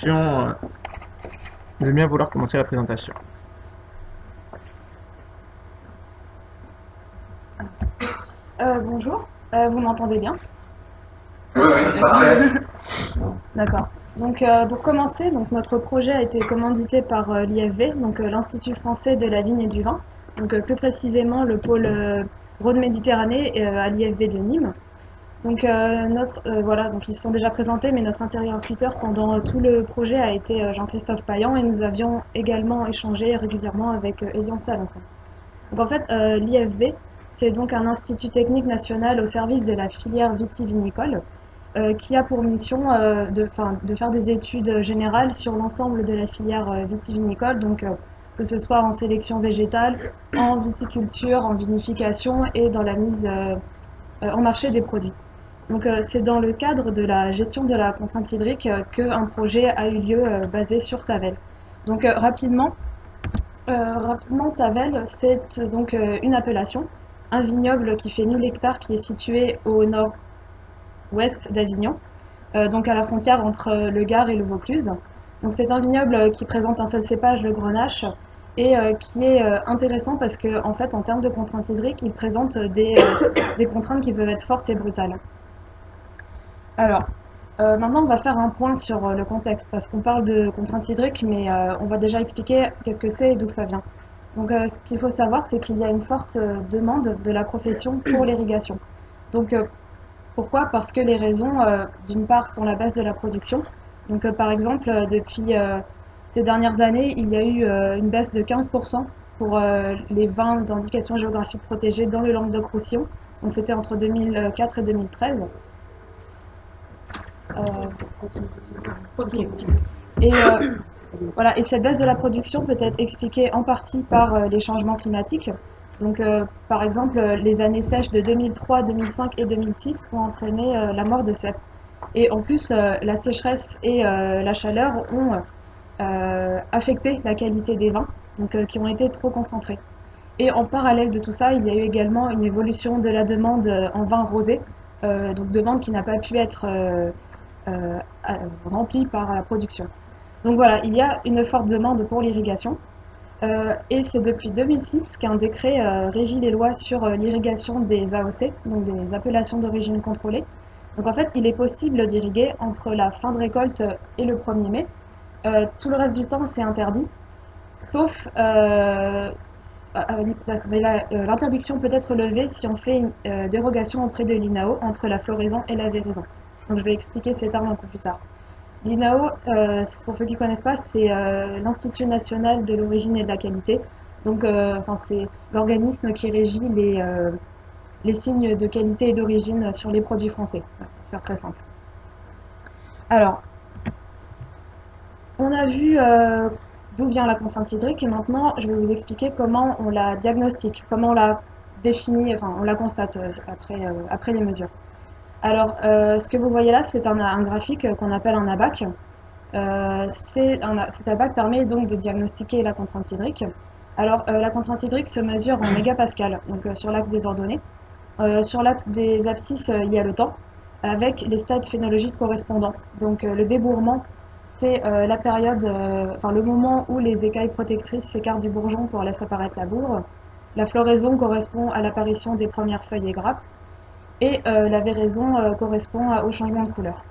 présentation, de bien vouloir commencer la présentation. Bonjour, vous m'entendez bien? Oui, oui, parfait. D'accord. Donc pour commencer, donc notre projet a été commandité par l'IFV, donc l'Institut français de la vigne et du vin, donc plus précisément le pôle Rhône-Méditerranée à l'IFV de Nîmes. Donc voilà, donc ils se sont déjà présentés, mais notre interlocuteur pendant tout le projet a été Jean-Christophe Payan et nous avions également échangé régulièrement avec Elian Salençon. Donc en fait, l'IFV, c'est donc un institut technique national au service de la filière vitivinicole qui a pour mission de faire des études générales sur l'ensemble de la filière vitivinicole, donc que ce soit en sélection végétale, en viticulture, en vinification et dans la mise en marché des produits. Donc c'est dans le cadre de la gestion de la contrainte hydrique qu'un projet a eu lieu basé sur Tavel. Donc rapidement, Tavel, c'est donc une appellation, un vignoble qui fait 1000 hectares qui est situé au nord-ouest d'Avignon, donc à la frontière entre le Gard et le Vaucluse. Donc c'est un vignoble qui présente un seul cépage, le Grenache, et qui est intéressant parce que en fait, en termes de contraintes hydriques, il présente des contraintes qui peuvent être fortes et brutales. Alors, maintenant, on va faire un point sur le contexte, parce qu'on parle de contraintes hydriques, mais on va déjà expliquer qu'est-ce que c'est et d'où ça vient. Donc, ce qu'il faut savoir, c'est qu'il y a une forte demande de la profession pour l'irrigation. Donc, pourquoi? Parce que les raisons, d'une part, sont la baisse de la production. Donc, par exemple, depuis ces dernières années, il y a eu une baisse de 15% pour les vins d'indication géographique protégée dans le Languedoc-Roussillon. Donc, c'était entre 2004 et 2013. Ok. Et voilà, et cette baisse de la production peut être expliquée en partie par les changements climatiques. Donc, par exemple, les années sèches de 2003, 2005 et 2006 ont entraîné la mort de cèpes. Et en plus, la sécheresse et la chaleur ont affecté la qualité des vins, donc qui ont été trop concentrés. Et en parallèle de tout ça, il y a eu également une évolution de la demande en vin rosé, donc demande qui n'a pas pu être euh, remplie par la production. Donc voilà, il y a une forte demande pour l'irrigation. Et c'est depuis 2006 qu'un décret régit les lois sur l'irrigation des AOC, donc des appellations d'origine contrôlée. Donc en fait, il est possible d'irriguer entre la fin de récolte et le 1er mai. Tout le reste du temps, c'est interdit, sauf l'interdiction peut être levée si on fait une dérogation auprès de l'INAO entre la floraison et la véraison. Donc je vais expliquer ces termes un peu plus tard. L'INAO, pour ceux qui ne connaissent pas, c'est l'Institut national de l'origine et de la qualité. Donc, c'est l'organisme qui régit les signes de qualité et d'origine sur les produits français, pour faire très simple. Alors, on a vu d'où vient la contrainte hydrique et maintenant, je vais vous expliquer comment on la diagnostique, comment on la définit, enfin, on la constate après les mesures. Alors, ce que vous voyez là, c'est un graphique qu'on appelle un ABAC. Cet ABAC permet donc de diagnostiquer la contrainte hydrique. Alors, la contrainte hydrique se mesure en mégapascal, donc sur l'axe des ordonnées. Sur l'axe des abscisses, il y a le temps, avec les stades phénologiques correspondants. Donc, le débourrement, c'est la période, le moment où les écailles protectrices s'écartent du bourgeon pour laisser apparaître la bourre. La floraison correspond à l'apparition des premières feuilles et grappes. Et la véraison correspond au changement de couleur.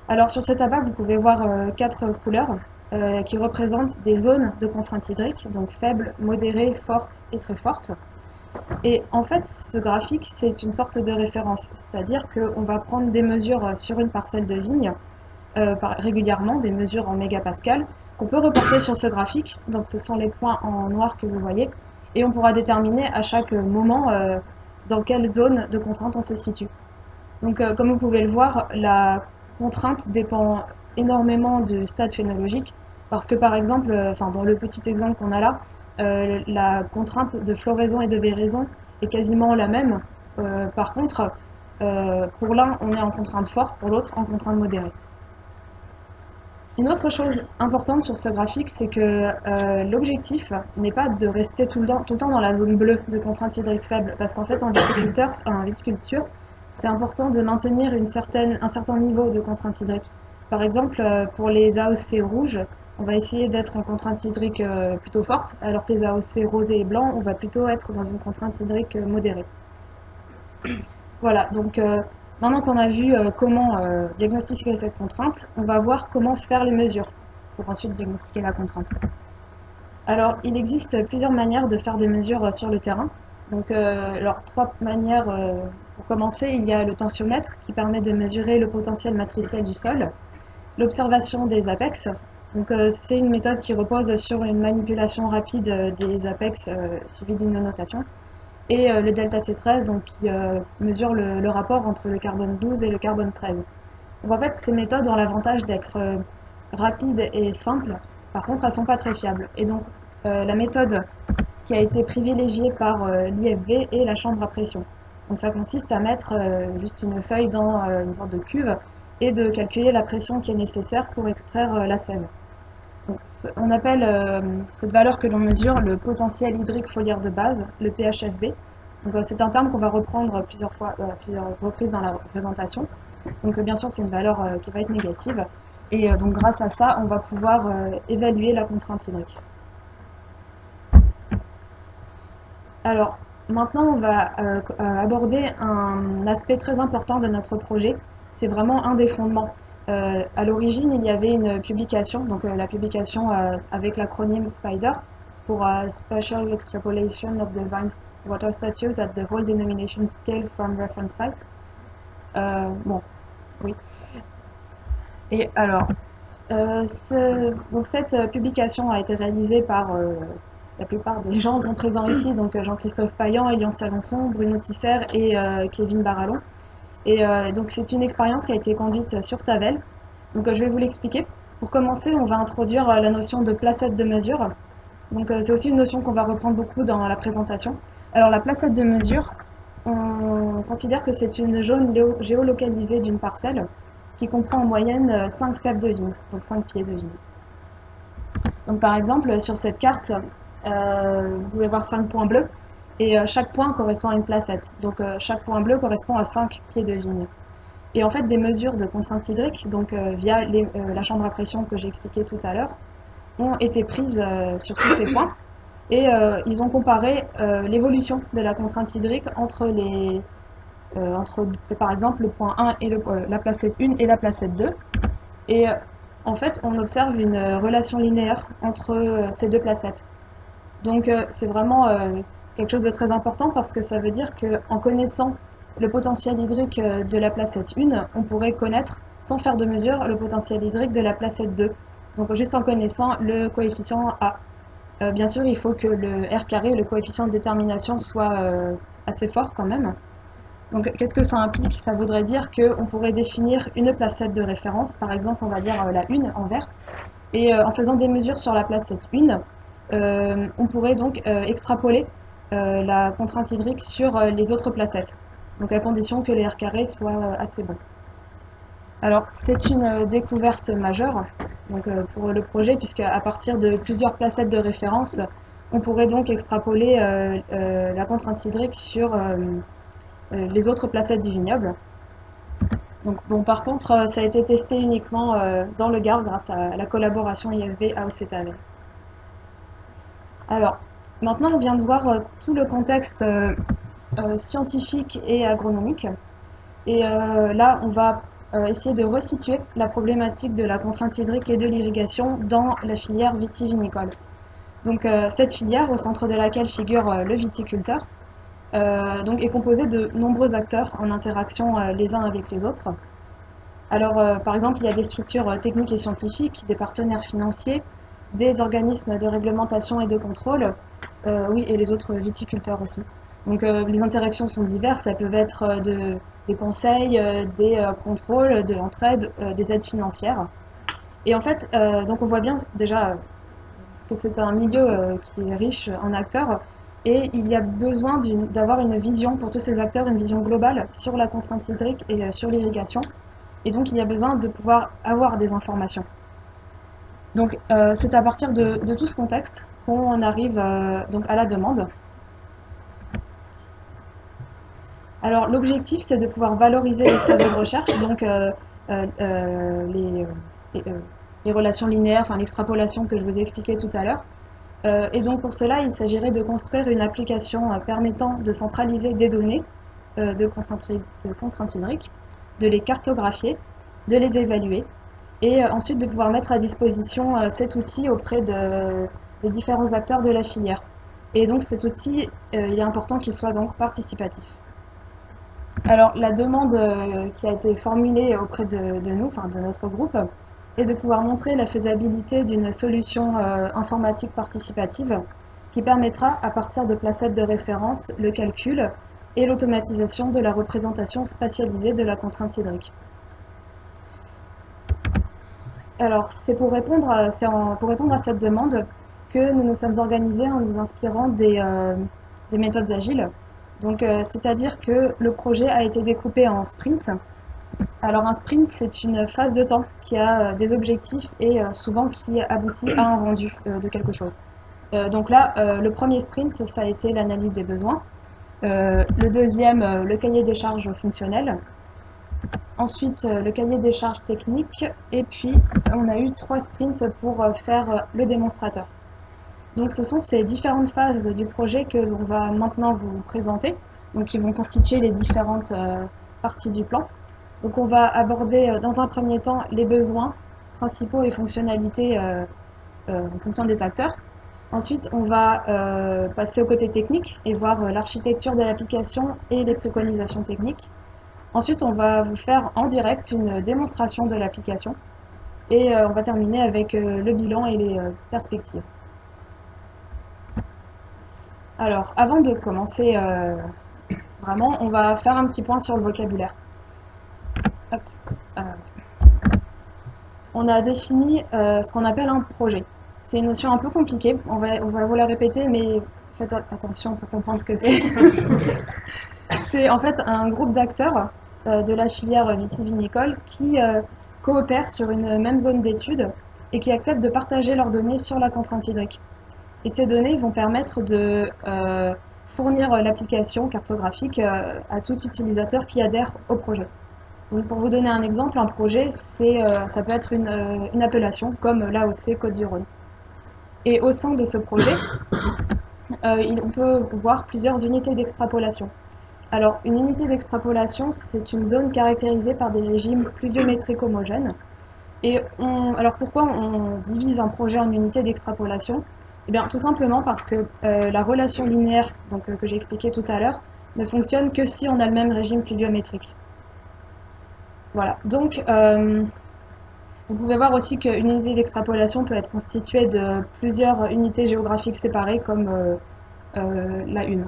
Alors sur ce tabac, vous pouvez voir quatre couleurs qui représentent des zones de contrainte hydrique, donc faibles, modérées, fortes et très fortes. Et en fait, ce graphique, c'est une sorte de référence, c'est-à-dire qu'on va prendre des mesures sur une parcelle de vigne, régulièrement, des mesures en mégapascal, qu'on peut reporter sur ce graphique, donc ce sont les points en noir que vous voyez, et on pourra déterminer à chaque moment dans quelle zone de contrainte on se situe. Donc, comme vous pouvez le voir, la contrainte dépend énormément du stade phénologique, parce que par exemple, dans le petit exemple qu'on a là, la contrainte de floraison et de véraison est quasiment la même. Par contre, pour l'un, on est en contrainte forte, pour l'autre, en contrainte modérée. Une autre chose importante sur ce graphique, c'est que l'objectif n'est pas de rester tout le temps dans la zone bleue de contrainte hydrique faible, parce qu'en fait, en viticulture, c'est important de maintenir un certain niveau de contrainte hydrique. Par exemple, pour les AOC rouges, on va essayer d'être en contrainte hydrique plutôt forte, alors que les AOC rosés et blancs, on va plutôt être dans une contrainte hydrique modérée. Voilà, donc maintenant qu'on a vu comment diagnostiquer cette contrainte, on va voir comment faire les mesures pour ensuite diagnostiquer la contrainte. Alors, il existe plusieurs manières de faire des mesures sur le terrain. Donc, alors, trois manières pour commencer. Il y a le tensiomètre qui permet de mesurer le potentiel matriciel du sol, l'observation des apex. Donc, c'est une méthode qui repose sur une manipulation rapide des apex suivie d'une notation. Et le delta C13, donc, qui mesure le rapport entre le carbone 12 et le carbone 13. Donc, en fait, ces méthodes ont l'avantage d'être rapides et simples. Par contre, elles ne sont pas très fiables. Et donc, la méthode qui a été privilégiée par l'IFV est la chambre à pression. Donc, ça consiste à mettre juste une feuille dans une sorte de cuve et de calculer la pression qui est nécessaire pour extraire la sève. Donc, on appelle cette valeur que l'on mesure le potentiel hydrique foliaire de base, le PHFB. C'est un terme qu'on va reprendre plusieurs reprises dans la présentation. Donc bien sûr, c'est une valeur qui va être négative. Et donc grâce à ça, on va pouvoir évaluer la contrainte hydrique. Alors maintenant, on va aborder un aspect très important de notre projet. C'est vraiment un des fondements. À l'origine, il y avait une publication, donc la publication avec l'acronyme SPIDER pour Special Extrapolation of the Water Status at the Whole Denomination Scale from Reference Site. Bon, oui. Et alors, donc cette publication a été réalisée par la plupart des gens sont présents ici, donc Jean-Christophe Payan, Elian Salençon, Bruno Tisser et Kevin Barallon. Et donc c'est une expérience qui a été conduite sur Tavel. Donc je vais vous l'expliquer. Pour commencer, on va introduire la notion de placette de mesure. Donc c'est aussi une notion qu'on va reprendre beaucoup dans la présentation. Alors la placette de mesure, on considère que c'est une zone géolocalisée d'une parcelle qui comprend en moyenne 5 ceps de vigne, donc 5 pieds de vigne. Donc par exemple, sur cette carte, vous pouvez voir 5 points bleus, et chaque point correspond à une placette. Donc chaque point bleu correspond à 5 pieds de vigne. Et en fait, des mesures de contrainte hydrique, donc via la chambre à pression que j'ai expliqué tout à l'heure, ont été prises sur tous ces points. Et ils ont comparé l'évolution de la contrainte hydrique entre par exemple le point 1 et la placette 1 et la placette 2. Et en fait, on observe une relation linéaire entre ces deux placettes. Donc c'est vraiment quelque chose de très important parce que ça veut dire qu'en connaissant le potentiel hydrique de la placette 1, on pourrait connaître, sans faire de mesure, le potentiel hydrique de la placette 2. Donc juste en connaissant le coefficient A. Bien sûr, il faut que le R carré, le coefficient de détermination, soit assez fort quand même. Donc qu'est-ce que ça implique? Ça voudrait dire qu'on pourrait définir une placette de référence, par exemple on va dire la 1 en vert, et en faisant des mesures sur la placette 1, on pourrait donc extrapoler la contrainte hydrique sur les autres placettes, donc à condition que les R carrés soient assez bons. Alors c'est une découverte majeure donc, pour le projet, puisque à partir de plusieurs placettes de référence, on pourrait donc extrapoler la contrainte hydrique sur les autres placettes du vignoble. Donc, bon, par contre, ça a été testé uniquement dans le Gard grâce à la collaboration IFV AOC Tavel. Alors, maintenant on vient de voir tout le contexte scientifique et agronomique. Et là, on va essayer de resituer la problématique de la contrainte hydrique et de l'irrigation dans la filière vitivinicole. Donc cette filière, au centre de laquelle figure le viticulteur, donc est composée de nombreux acteurs en interaction les uns avec les autres. Alors par exemple, il y a des structures techniques et scientifiques, des partenaires financiers, des organismes de réglementation et de contrôle, oui, et les autres viticulteurs aussi. Donc les interactions sont diverses, elles peuvent être des conseils, des contrôles, de l'entraide, des aides financières. Et en fait, donc on voit bien déjà que c'est un milieu qui est riche en acteurs et il y a besoin d'avoir une vision pour tous ces acteurs, une vision globale sur la contrainte hydrique et sur l'irrigation. Et donc il y a besoin de pouvoir avoir des informations. Donc c'est à partir de tout ce contexte qu'on arrive donc à la demande. Alors l'objectif c'est de pouvoir valoriser les travaux de recherche, donc les relations linéaires, enfin l'extrapolation que je vous ai expliqué tout à l'heure. Et donc pour cela, il s'agirait de construire une application permettant de centraliser des données de contraintes hydriques, de les cartographier, de les évaluer, et ensuite de pouvoir mettre à disposition cet outil auprès des différents acteurs de la filière. Et donc cet outil, il est important qu'il soit donc participatif. Alors la demande qui a été formulée auprès de nous, enfin de notre groupe, est de pouvoir montrer la faisabilité d'une solution informatique participative qui permettra, à partir de placettes de référence, le calcul et l'automatisation de la représentation spatialisée de la contrainte hydrique. Alors, c'est pour répondre à cette demande que nous nous sommes organisés en nous inspirant des méthodes agiles. Donc, c'est-à-dire que le projet a été découpé en sprints. Alors, un sprint, c'est une phase de temps qui a des objectifs et souvent qui aboutit à un rendu de quelque chose. Donc là, le premier sprint, ça a été l'analyse des besoins. Le deuxième, le cahier des charges fonctionnel. Ensuite, le cahier des charges techniques. Et puis, on a eu 3 sprints pour faire le démonstrateur. Donc, ce sont ces différentes phases du projet que l'on va maintenant vous présenter, donc qui vont constituer les différentes parties du plan. Donc, on va aborder dans un premier temps les besoins principaux et fonctionnalités en fonction des acteurs. Ensuite, on va passer au côté technique et voir l'architecture de l'application et les préconisations techniques. Ensuite, on va vous faire en direct une démonstration de l'application et on va terminer avec le bilan et les perspectives. Alors, avant de commencer vraiment, on va faire un petit point sur le vocabulaire. Hop. On a défini ce qu'on appelle un projet. C'est une notion un peu compliquée, on va vous la répéter, mais faites attention pour comprendre ce que c'est. C'est en fait un groupe d'acteurs de la filière vitivinicole qui coopèrent sur une même zone d'étude et qui acceptent de partager leurs données sur la contrainte hydrique. Et ces données vont permettre de fournir l'application cartographique à tout utilisateur qui adhère au projet. Donc pour vous donner un exemple, un projet, ça peut être une appellation, comme l'AOC Côte-du-Rhône. Et au sein de ce projet, on peut voir plusieurs unités d'extrapolation. Alors, une unité d'extrapolation, c'est une zone caractérisée par des régimes pluviométriques homogènes. Et alors pourquoi on divise un projet en unités d'extrapolation? Eh bien, tout simplement parce que la relation linéaire que j'ai expliquée tout à l'heure ne fonctionne que si on a le même régime pluviométrique. Voilà, donc vous pouvez voir aussi qu'une unité d'extrapolation peut être constituée de plusieurs unités géographiques séparées comme la une.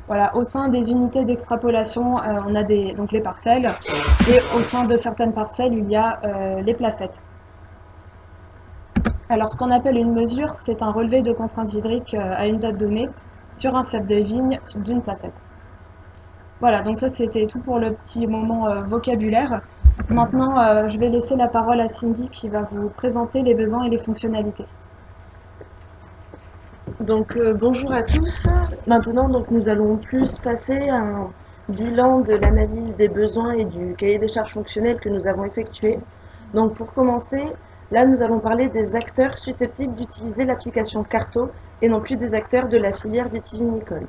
Voilà, au sein des unités d'extrapolation, on a donc les parcelles, et au sein de certaines parcelles, il y a les placettes. Alors, ce qu'on appelle une mesure, c'est un relevé de contraintes hydriques à une date donnée sur un cep de vigne d'une placette. Voilà, donc ça c'était tout pour le petit moment vocabulaire. Maintenant, je vais laisser la parole à Cindy qui va vous présenter les besoins et les fonctionnalités. Donc bonjour à tous. Maintenant nous allons plus passer à un bilan de l'analyse des besoins et du cahier des charges fonctionnelles que nous avons effectué. Donc pour commencer, là nous allons parler des acteurs susceptibles d'utiliser l'application Carto et non plus des acteurs de la filière vitivinicole.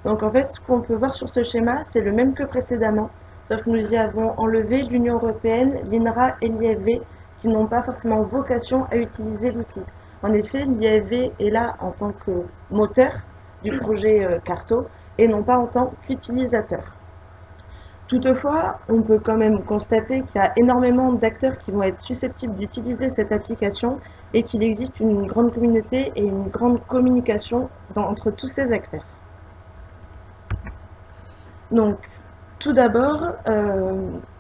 Donc en fait ce qu'on peut voir sur ce schéma c'est le même que précédemment, sauf que nous y avons enlevé l'Union européenne, l'INRA et l'IFV qui n'ont pas forcément vocation à utiliser l'outil. En effet, l'IFV est là en tant que moteur du projet Carto et non pas en tant qu'utilisateur. Toutefois, on peut quand même constater qu'il y a énormément d'acteurs qui vont être susceptibles d'utiliser cette application et qu'il existe une grande communauté et une grande communication entre tous ces acteurs. Donc, tout d'abord,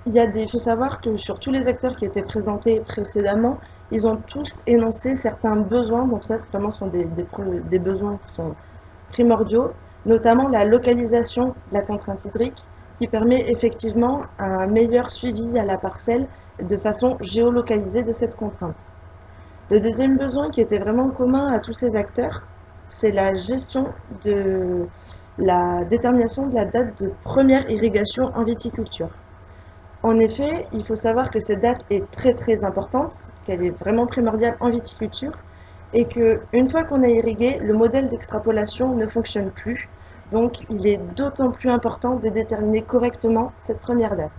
il faut savoir que sur tous les acteurs qui étaient présentés précédemment, ils ont tous énoncé certains besoins, donc ça vraiment sont des besoins qui sont primordiaux, notamment la localisation de la contrainte hydrique qui permet effectivement un meilleur suivi à la parcelle de façon géolocalisée de cette contrainte. Le deuxième besoin qui était vraiment commun à tous ces acteurs, c'est la gestion de la détermination de la date de première irrigation en viticulture. En effet, il faut savoir que cette date est très très importante, qu'elle est vraiment primordiale en viticulture et que une fois qu'on a irrigué, le modèle d'extrapolation ne fonctionne plus. Donc il est d'autant plus important de déterminer correctement cette première date.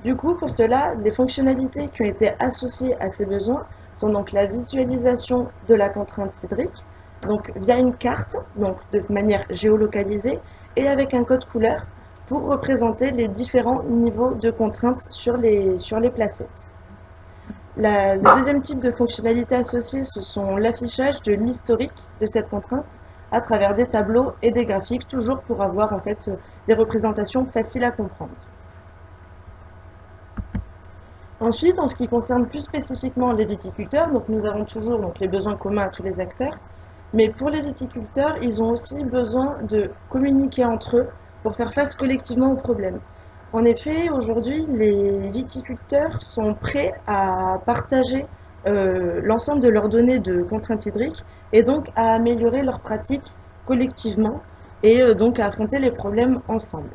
Du coup, pour cela, les fonctionnalités qui ont été associées à ces besoins sont donc la visualisation de la contrainte hydrique, donc via une carte, donc de manière géolocalisée, et avec un code couleur pour représenter les différents niveaux de contraintes sur les placettes. Le deuxième type de fonctionnalité associée, ce sont l'affichage de l'historique de cette contrainte à travers des tableaux et des graphiques, toujours pour avoir en fait des représentations faciles à comprendre. Ensuite, en ce qui concerne plus spécifiquement les viticulteurs, donc nous avons toujours donc, les besoins communs à tous les acteurs, mais pour les viticulteurs, ils ont aussi besoin de communiquer entre eux pour faire face collectivement aux problèmes. En effet, aujourd'hui, les viticulteurs sont prêts à partager l'ensemble de leurs données de contraintes hydriques et donc à améliorer leurs pratiques collectivement et donc à affronter les problèmes ensemble.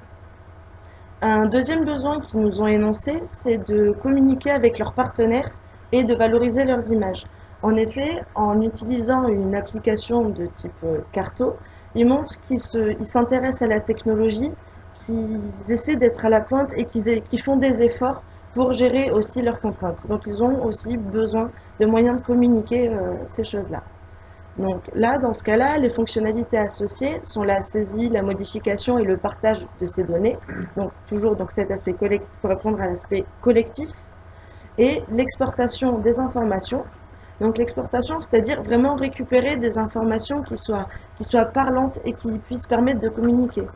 Un deuxième besoin qu'ils nous ont énoncé, c'est de communiquer avec leurs partenaires et de valoriser leurs images. En effet, en utilisant une application de type Carto, ils montrent qu'ils s'intéressent à la technologie, qu'ils essaient d'être à la pointe et qu'ils font des efforts pour gérer aussi leurs contraintes. Donc ils ont aussi besoin de moyens de communiquer ces choses-là. Donc là, dans ce cas-là, les fonctionnalités associées sont la saisie, la modification et le partage de ces données. Donc toujours donc, cet aspect collectif pour répondre à l'aspect collectif et l'exportation des informations. Donc l'exportation, c'est-à-dire vraiment récupérer des informations qui soient parlantes et qui puissent permettre de communiquer.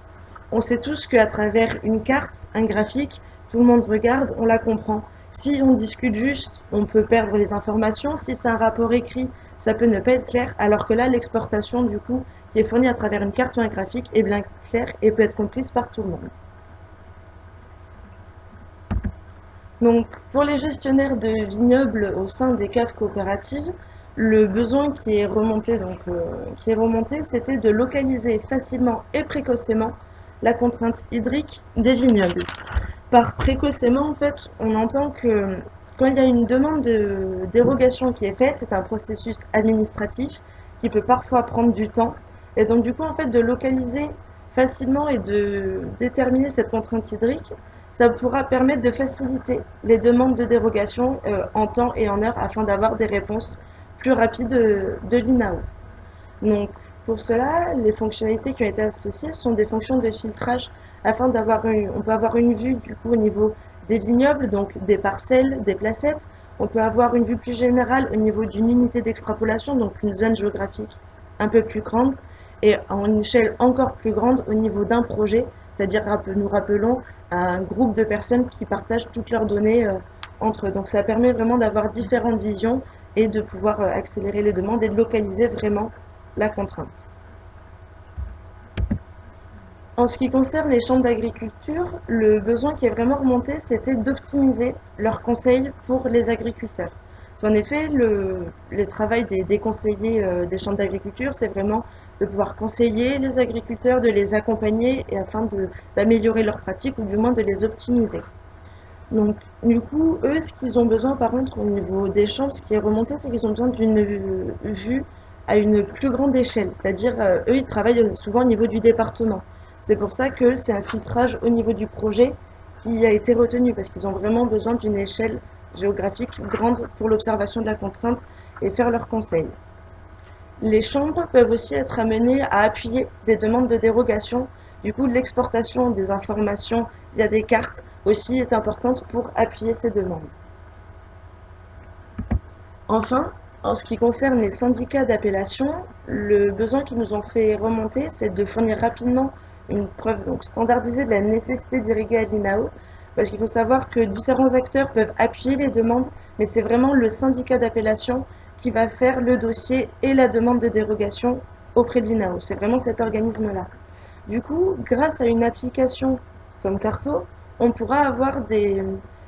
On sait tous qu'à travers une carte, un graphique, tout le monde regarde, on la comprend. Si on discute juste, on peut perdre les informations. Si c'est un rapport écrit, ça peut ne pas être clair. Alors que là, l'exportation, du coup, qui est fournie à travers une carte ou un graphique, est bien claire et peut être comprise par tout le monde. Donc, pour les gestionnaires de vignobles au sein des caves coopératives, le besoin qui est remonté, c'était de localiser facilement et précocement la contrainte hydrique des vignobles. Par précocement, en fait, on entend que quand il y a une demande de dérogation qui est faite, c'est un processus administratif qui peut parfois prendre du temps. Et donc, du coup, en fait, de localiser facilement et de déterminer cette contrainte hydrique, ça pourra permettre de faciliter les demandes de dérogation en temps et en heure afin d'avoir des réponses plus rapides de l'INAO. Donc, pour cela, les fonctionnalités qui ont été associées sont des fonctions de filtrage afin on peut avoir une vue du coup au niveau des vignobles, donc des parcelles, des placettes. On peut avoir une vue plus générale au niveau d'une unité d'extrapolation, donc une zone géographique un peu plus grande, et en une échelle encore plus grande au niveau d'un projet, c'est-à-dire nous rappelons un groupe de personnes qui partagent toutes leurs données entre eux. Donc ça permet vraiment d'avoir différentes visions et de pouvoir accélérer les demandes et de localiser vraiment la contrainte. En ce qui concerne les chambres d'agriculture, le besoin qui est vraiment remonté, c'était d'optimiser leurs conseils pour les agriculteurs. En effet, le travail des conseillers des chambres d'agriculture, c'est vraiment de pouvoir conseiller les agriculteurs, de les accompagner et afin d'améliorer leurs pratiques ou du moins de les optimiser. Donc, du coup, eux, ce qu'ils ont besoin, par contre, au niveau des chambres, ce qui est remonté, c'est qu'ils ont besoin d'une vue à une plus grande échelle. C'est-à-dire, eux, ils travaillent souvent au niveau du département. C'est pour ça que c'est un filtrage au niveau du projet qui a été retenu, parce qu'ils ont vraiment besoin d'une échelle géographique grande pour l'observation de la contrainte et faire leurs conseils. Les chambres peuvent aussi être amenées à appuyer des demandes de dérogation. Du coup, l'exportation des informations via des cartes aussi est importante pour appuyer ces demandes. Enfin, en ce qui concerne les syndicats d'appellation, le besoin qu'ils nous ont fait remonter, c'est de fournir rapidement une preuve donc standardisée de la nécessité d'irriguer à l'INAO, parce qu'il faut savoir que différents acteurs peuvent appuyer les demandes, mais c'est vraiment le syndicat d'appellation qui va faire le dossier et la demande de dérogation auprès de l'INAO. C'est vraiment cet organisme-là. Du coup, grâce à une application comme Carto, on pourra avoir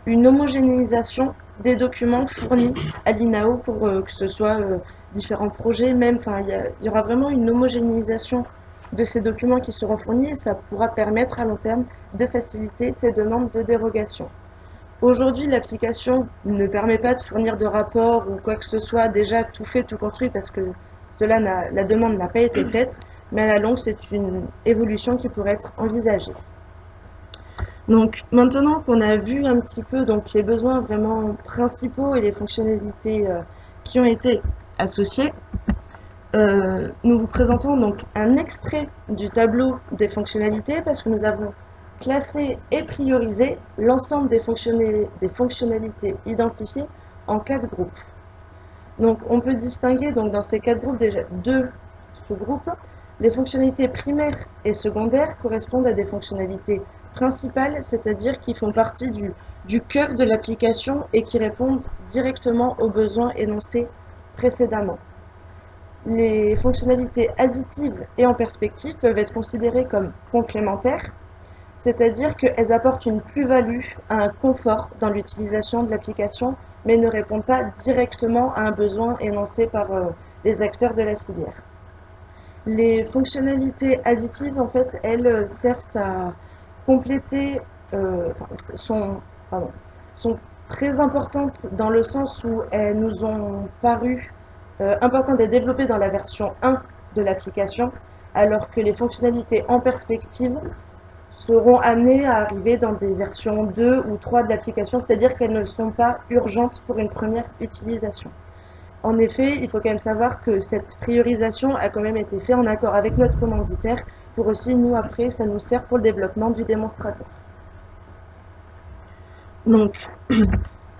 une homogénéisation des documents fournis à l'INAO pour que ce soit différents projets, même, enfin, il y aura vraiment une homogénéisation de ces documents qui seront fournis et ça pourra permettre à long terme de faciliter ces demandes de dérogation. Aujourd'hui, l'application ne permet pas de fournir de rapport ou quoi que ce soit déjà tout fait, tout construit parce que la demande n'a pas été faite, mais à la longue, c'est une évolution qui pourrait être envisagée. Donc maintenant qu'on a vu un petit peu donc, les besoins vraiment principaux et les fonctionnalités qui ont été associées, nous vous présentons donc un extrait du tableau des fonctionnalités parce que nous avons classé et priorisé l'ensemble des fonctionnalités identifiées en 4 groupes. Donc on peut distinguer donc, dans ces 4 groupes déjà 2 sous-groupes. Les fonctionnalités primaires et secondaires correspondent à des fonctionnalités principales, c'est-à-dire qui font partie du cœur de l'application et qui répondent directement aux besoins énoncés précédemment. Les fonctionnalités additives et en perspective peuvent être considérées comme complémentaires, c'est-à-dire qu'elles apportent une plus-value, un confort dans l'utilisation de l'application, mais ne répondent pas directement à un besoin énoncé par les acteurs de la filière. Les fonctionnalités additives, en fait, elles servent à compléter, sont très importantes dans le sens où elles nous ont paru importantes à développer dans la version 1 de l'application, alors que les fonctionnalités en perspective seront amenées à arriver dans des versions 2 ou 3 de l'application, c'est-à-dire qu'elles ne sont pas urgentes pour une première utilisation. En effet, il faut quand même savoir que cette priorisation a quand même été faite en accord avec notre commanditaire pour aussi, nous, après, ça nous sert pour le développement du démonstrateur. Donc,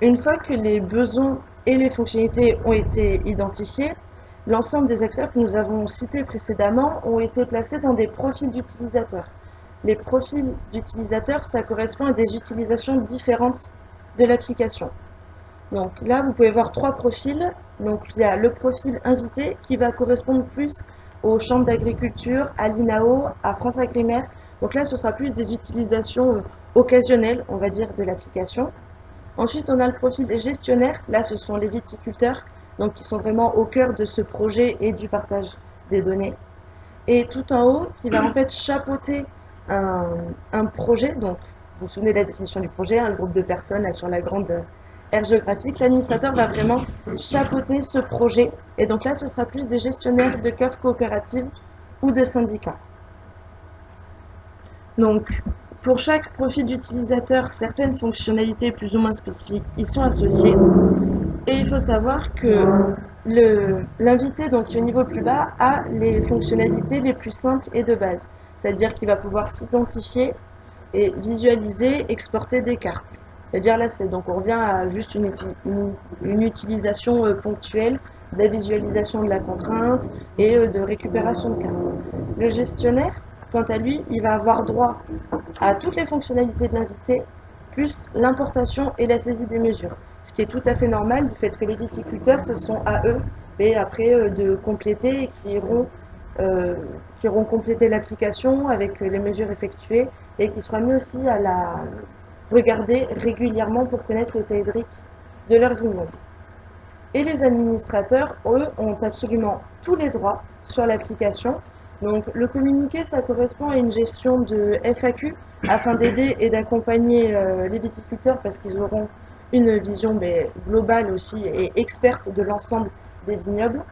une fois que les besoins et les fonctionnalités ont été identifiés, l'ensemble des acteurs que nous avons cités précédemment ont été placés dans des profils d'utilisateurs. Les profils d'utilisateurs, ça correspond à des utilisations différentes de l'application. Donc là, vous pouvez voir 3 profils. Donc il y a le profil invité qui va correspondre plus aux chambres d'agriculture, à l'INAO, à France Agrimaire. Donc là, ce sera plus des utilisations occasionnelles, on va dire, de l'application. Ensuite, on a le profil gestionnaire. Là, ce sont les viticulteurs, donc qui sont vraiment au cœur de ce projet et du partage des données. Et tout en haut, qui va en fait chapeauter un projet. Donc, vous vous souvenez de la définition du projet, un groupe de personnes là, sur la grande aire géographique. L'administrateur va vraiment chapeauter ce projet. Et donc là, ce sera plus des gestionnaires de CAF coopératives ou de syndicats. Donc, pour chaque profil d'utilisateur, certaines fonctionnalités plus ou moins spécifiques y sont associées. Et il faut savoir que l'invité, donc qui est au niveau plus bas, a les fonctionnalités les plus simples et de base. C'est-à-dire qu'il va pouvoir s'identifier et visualiser, exporter des cartes. C'est-à-dire là, donc on revient à juste une utilisation ponctuelle de la visualisation de la contrainte et de récupération de cartes. Le gestionnaire, quant à lui, il va avoir droit à toutes les fonctionnalités de l'invité, plus l'importation et la saisie des mesures. Ce qui est tout à fait normal du fait que les viticulteurs, ce sont à eux, et après de compléter et qui iront compléter l'application avec les mesures effectuées et qui seront amenés aussi à la regarder régulièrement pour connaître l'état hydrique de leur vignoble. Et les administrateurs, eux, ont absolument tous les droits sur l'application. Donc le communiqué, ça correspond à une gestion de FAQ afin d'aider et d'accompagner les viticulteurs parce qu'ils auront une vision globale aussi et experte de l'ensemble des vignobles.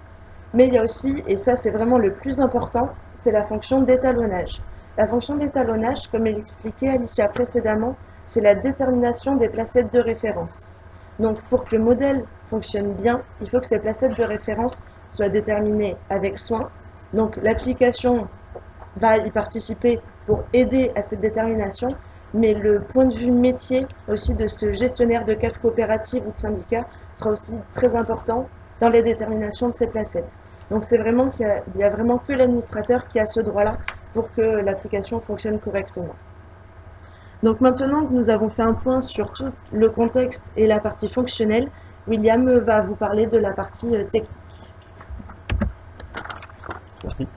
Mais il y a aussi, et ça c'est vraiment le plus important, c'est la fonction d'étalonnage. La fonction d'étalonnage, comme l'expliquait Alicia précédemment, c'est la détermination des placettes de référence. Donc pour que le modèle fonctionne bien, il faut que ces placettes de référence soient déterminées avec soin. Donc l'application va y participer pour aider à cette détermination, mais le point de vue métier aussi de ce gestionnaire de CAF coopérative ou de syndicat sera aussi très important dans les déterminations de ces placettes. Donc c'est vraiment qu'il y a vraiment que l'administrateur qui a ce droit-là pour que l'application fonctionne correctement. Donc maintenant que nous avons fait un point sur tout le contexte et la partie fonctionnelle, William va vous parler de la partie technique. Merci.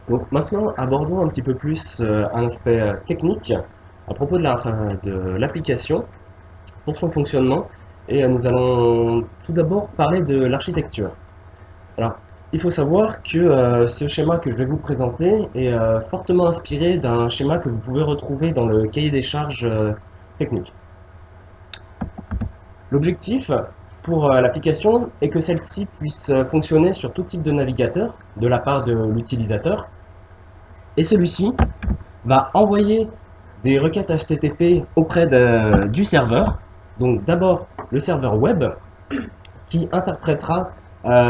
Donc maintenant, abordons un petit peu plus un aspect technique à propos de l'application pour son fonctionnement. Et nous allons tout d'abord parler de l'architecture. Alors, Il faut savoir que ce schéma que je vais vous présenter est fortement inspiré d'un schéma que vous pouvez retrouver dans le cahier des charges technique. L'objectif pour l'application est que celle-ci puisse fonctionner sur tout type de navigateur de la part de l'utilisateur, et celui-ci va envoyer des requêtes HTTP auprès du serveur. Donc d'abord le serveur web qui interprétera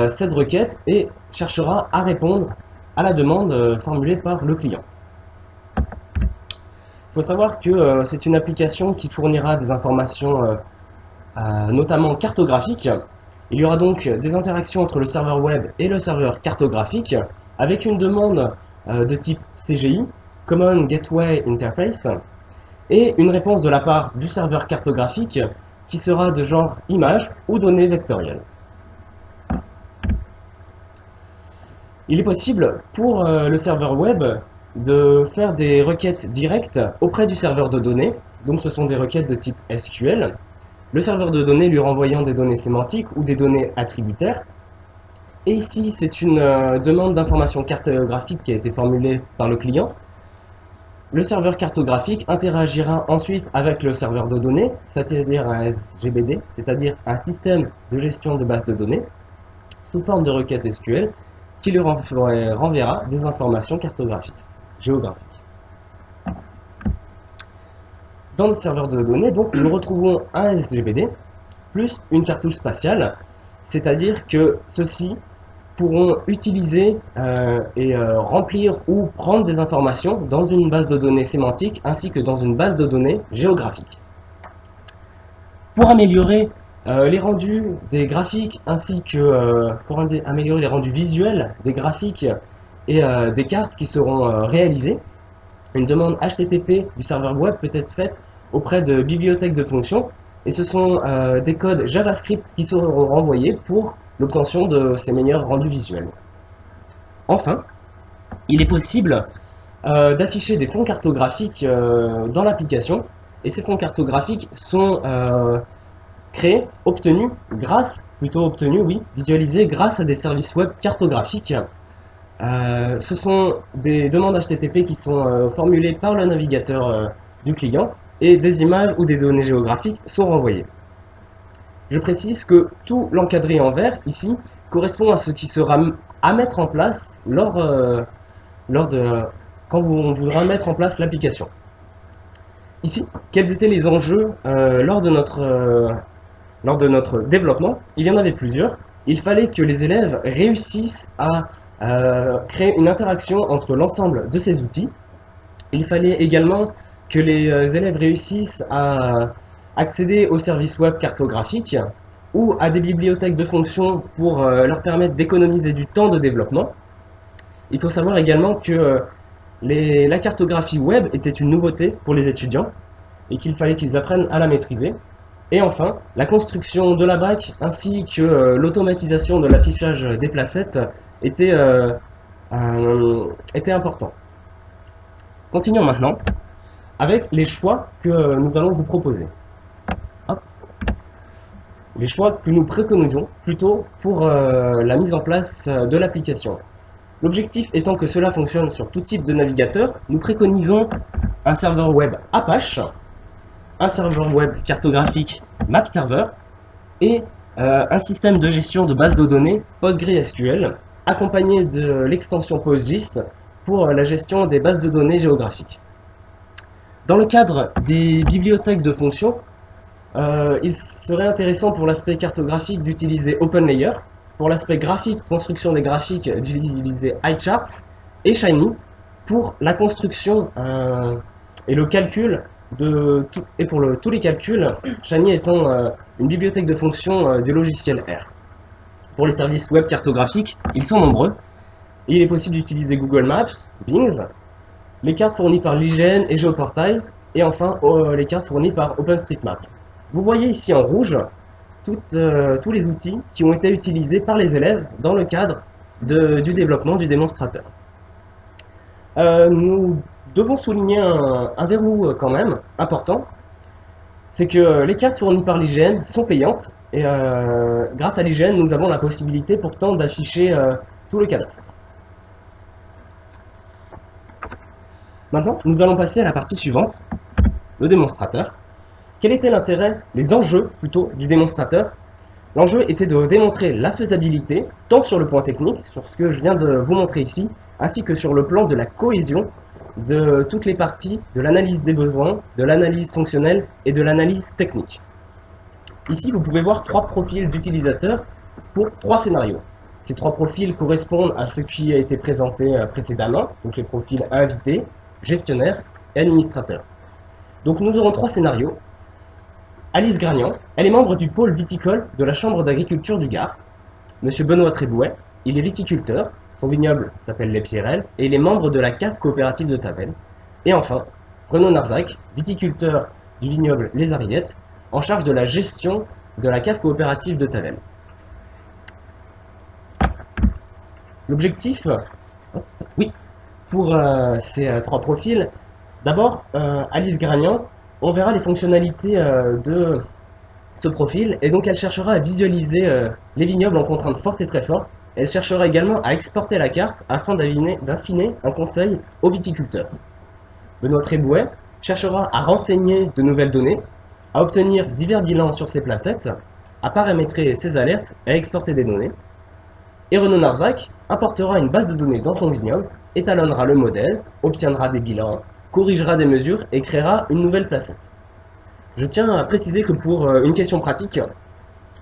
cette requête et cherchera à répondre à la demande formulée par le client. Il faut savoir que c'est une application qui fournira des informations notamment cartographiques. Il y aura donc des interactions entre le serveur web et le serveur cartographique avec une demande de type CGI, Common Gateway Interface, et une réponse de la part du serveur cartographique qui sera de genre image ou données vectorielles. Il est possible pour le serveur web de faire des requêtes directes auprès du serveur de données, donc ce sont des requêtes de type SQL, le serveur de données lui renvoyant des données sémantiques ou des données attributaires. Et ici, c'est une demande d'information cartographique qui a été formulée par le client. Le serveur cartographique interagira ensuite avec le serveur de données, c'est-à-dire un SGBD, c'est-à-dire un système de gestion de base de données, sous forme de requête SQL, qui lui renverra des informations cartographiques, géographiques. Dans le serveur de données, donc, nous retrouvons un SGBD plus une cartouche spatiale, c'est-à-dire que ceux-ci pourront utiliser et remplir ou prendre des informations dans une base de données sémantique ainsi que dans une base de données géographique. Pour améliorer les rendus des graphiques ainsi que pour améliorer les rendus visuels des graphiques et des cartes qui seront réalisées, une demande HTTP du serveur web peut être faite auprès de bibliothèques de fonctions, et ce sont des codes JavaScript qui seront renvoyés pour l'obtention de ces meilleurs rendus visuels. Enfin, il est possible d'afficher des fonds cartographiques dans l'application, et ces fonds cartographiques sont créés, visualisés grâce à des services web cartographiques. Ce sont des demandes HTTP qui sont formulées par le navigateur du client, et des images ou des données géographiques sont renvoyées. Je précise que tout l'encadré en vert ici correspond à ce qui sera à mettre en place quand on voudra mettre en place l'application. Ici, quels étaient les enjeux lors de notre développement? Il y en avait plusieurs. Il fallait que les élèves réussissent à créer une interaction entre l'ensemble de ces outils. Il fallait également que les élèves réussissent à accéder aux services web cartographiques ou à des bibliothèques de fonctions pour leur permettre d'économiser du temps de développement. Il faut savoir également que la cartographie web était une nouveauté pour les étudiants et qu'il fallait qu'ils apprennent à la maîtriser. Et enfin, la construction de la BAC ainsi que l'automatisation de l'affichage des placettes était important. Continuons maintenant avec les choix que nous allons vous proposer. Hop. Les choix que nous préconisons plutôt pour la mise en place de l'application. L'objectif étant que cela fonctionne sur tout type de navigateur, nous préconisons un serveur web Apache, un serveur web cartographique MapServer et un système de gestion de base de données PostgreSQL accompagné de l'extension PostGIS pour la gestion des bases de données géographiques. Dans le cadre des bibliothèques de fonctions, il serait intéressant pour l'aspect cartographique d'utiliser OpenLayer, pour l'aspect graphique, construction des graphiques, d'utiliser iChart et Shiny pour la construction et le calcul tous les calculs, Shiny étant une bibliothèque de fonctions du logiciel R. Pour les services web cartographiques, ils sont nombreux. Il est possible d'utiliser Google Maps, Bing, les cartes fournies par l'IGN et Géoportail, et enfin les cartes fournies par OpenStreetMap. Vous voyez ici en rouge tous les outils qui ont été utilisés par les élèves dans le cadre du développement du démonstrateur. Nous devons souligner un verrou quand même important, c'est que les cartes fournies par l'IGN sont payantes, et grâce à l'IGN, nous avons la possibilité pourtant d'afficher tout le cadastre. Maintenant, nous allons passer à la partie suivante, le démonstrateur. Quel était l'intérêt, les enjeux plutôt, du démonstrateur? L'enjeu était de démontrer la faisabilité, tant sur le point technique, sur ce que je viens de vous montrer ici, ainsi que sur le plan de la cohésion de toutes les parties de l'analyse des besoins, de l'analyse fonctionnelle et de l'analyse technique. Ici, vous pouvez voir 3 profils d'utilisateurs pour 3 scénarios. Ces 3 profils correspondent à ce qui a été présenté précédemment, donc les profils invités, gestionnaires et administrateurs. Donc nous aurons 3 scénarios. Alice Gragnan, elle est membre du pôle viticole de la Chambre d'agriculture du Gard. Monsieur Benoît Trébouet, il est viticulteur, son vignoble s'appelle Les Pierrelles, et il est membre de la cave coopérative de Tavel. Et enfin, Renaud Narzac, viticulteur du vignoble Les Arillettes, en charge de la gestion de la cave coopérative de Tavel. L'objectif, oui, pour ces 3 profils, d'abord, Alice Gragnan, on verra les fonctionnalités de ce profil, et donc elle cherchera à visualiser les vignobles en contraintes fortes et très fortes. Elle cherchera également à exporter la carte afin d'affiner un conseil aux viticulteurs. Benoît Trébouet cherchera à renseigner de nouvelles données, à obtenir divers bilans sur ses placettes, à paramétrer ses alertes et à exporter des données. Et Renaud Narzac importera une base de données dans son vignoble, étalonnera le modèle, obtiendra des bilans, corrigera des mesures et créera une nouvelle placette. Je tiens à préciser que pour une question pratique,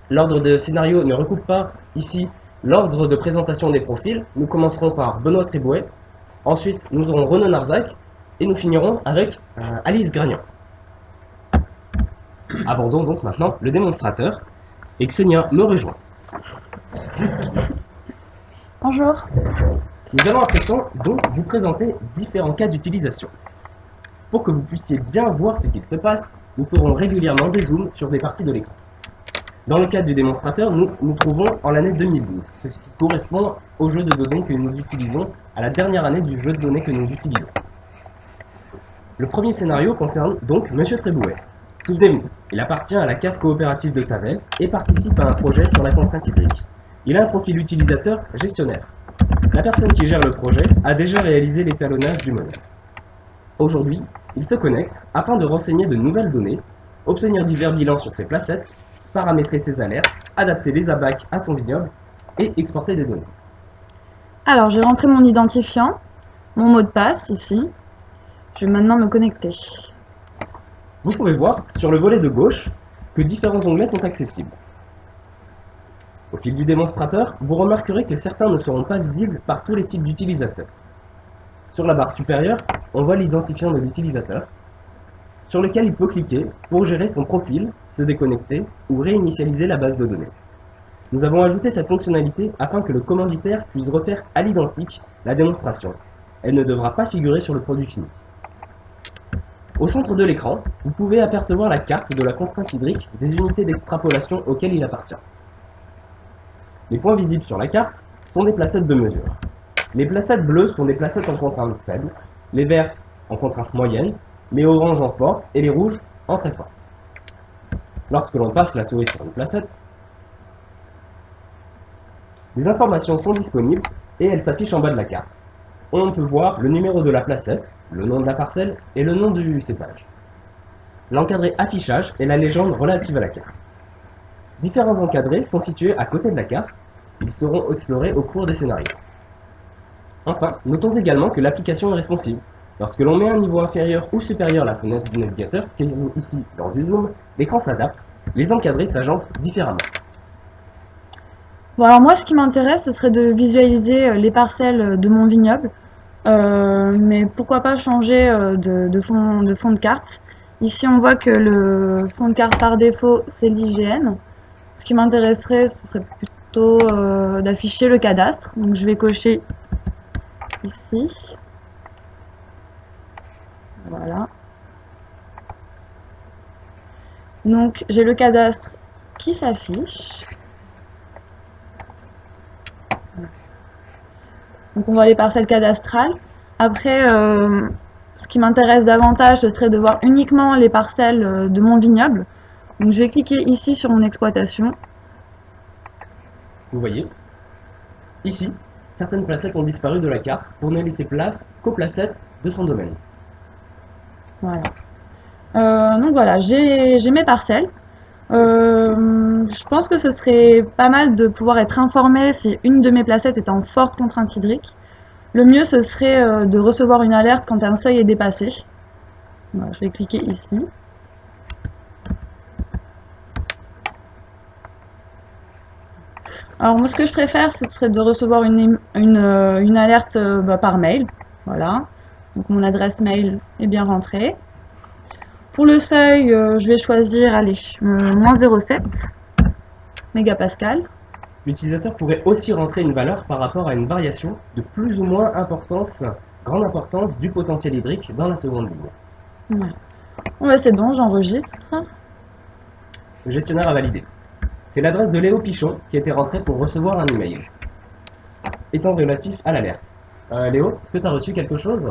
l'ordre de scénario ne recoupe pas ici l'ordre de présentation des profils. Nous commencerons par Benoît Trébouet, ensuite nous aurons Renaud Narzac et nous finirons avec Alice Gragnan. Abordons donc maintenant le démonstrateur et Xenia me rejoint. Bonjour. Nous allons à présent donc vous présenter différents cas d'utilisation. Pour que vous puissiez bien voir ce qu'il se passe, nous ferons régulièrement des zooms sur des parties de l'écran. Dans le cas du démonstrateur, nous nous trouvons en l'année 2012, ce qui correspond au jeu de données que nous utilisons à la dernière année du jeu de données que nous utilisons. Le premier scénario concerne donc Monsieur Trébouet. Souvenez-vous, il appartient à la cave coopérative de Tavel et participe à un projet sur la contrainte hydrique. Il a un profil utilisateur gestionnaire. La personne qui gère le projet a déjà réalisé l'étalonnage du modèle. Aujourd'hui, il se connecte afin de renseigner de nouvelles données, obtenir divers bilans sur ses placettes, paramétrer ses alertes, adapter les abacs à son vignoble et exporter des données. Alors, j'ai rentré mon identifiant, mon mot de passe ici. Je vais maintenant me connecter. Vous pouvez voir sur le volet de gauche que différents onglets sont accessibles. Au fil du démonstrateur, vous remarquerez que certains ne seront pas visibles par tous les types d'utilisateurs. Sur la barre supérieure, on voit l'identifiant de l'utilisateur, sur lequel il peut cliquer pour gérer son profil, se déconnecter ou réinitialiser la base de données. Nous avons ajouté cette fonctionnalité afin que le commanditaire puisse refaire à l'identique la démonstration. Elle ne devra pas figurer sur le produit fini. Au centre de l'écran, vous pouvez apercevoir la carte de la contrainte hydrique des unités d'extrapolation auxquelles il appartient. Les points visibles sur la carte sont des placettes de mesure. Les placettes bleues sont des placettes en contrainte faible, les vertes en contrainte moyenne, les oranges en forte et les rouges en très forte. Lorsque l'on passe la souris sur une placette, des informations sont disponibles et elles s'affichent en bas de la carte. On peut voir le numéro de la placette, le nom de la parcelle et le nom du cépage. L'encadré affichage est la légende relative à la carte. Différents encadrés sont situés à côté de la carte. Ils seront explorés au cours des scénarios. Enfin, notons également que l'application est responsive. Lorsque l'on met un niveau inférieur ou supérieur à la fenêtre du navigateur, qui est ici lors du zoom, l'écran s'adapte, les encadrés s'agencent différemment. Bon, alors moi, ce qui m'intéresse, ce serait de visualiser les parcelles de mon vignoble, mais pourquoi pas changer de fond de carte. Ici, on voit que le fond de carte par défaut, c'est l'IGN. Ce qui m'intéresserait, ce serait plutôt d'afficher le cadastre. Donc, je vais cocher ici. Voilà. Donc, j'ai le cadastre qui s'affiche. Donc on voit les parcelles cadastrales. Après, ce qui m'intéresse davantage, ce serait de voir uniquement les parcelles de mon vignoble. Donc je vais cliquer ici sur mon exploitation. Vous voyez, ici certaines placettes ont disparu de la carte pour ne laisser place qu'aux placettes de son domaine. Voilà. Donc voilà, j'ai mes parcelles. Je pense que ce serait pas mal de pouvoir être informé si une de mes placettes est en forte contrainte hydrique. Le mieux, ce serait de recevoir une alerte quand un seuil est dépassé. Voilà, je vais cliquer ici. Alors moi, ce que je préfère, ce serait de recevoir une alerte par mail. Voilà. Donc mon adresse mail est bien rentrée. Pour le seuil, je vais choisir, allez, moins 0,7 mégapascal. L'utilisateur pourrait aussi rentrer une valeur par rapport à une variation de plus ou moins grande importance du potentiel hydrique dans la seconde ligne. Ouais. Bon bah c'est bon, j'enregistre. Le gestionnaire a validé. C'est l'adresse de Léo Pichon qui a été rentrée pour recevoir un email étant relatif à l'alerte. Léo, est-ce que tu as reçu quelque chose?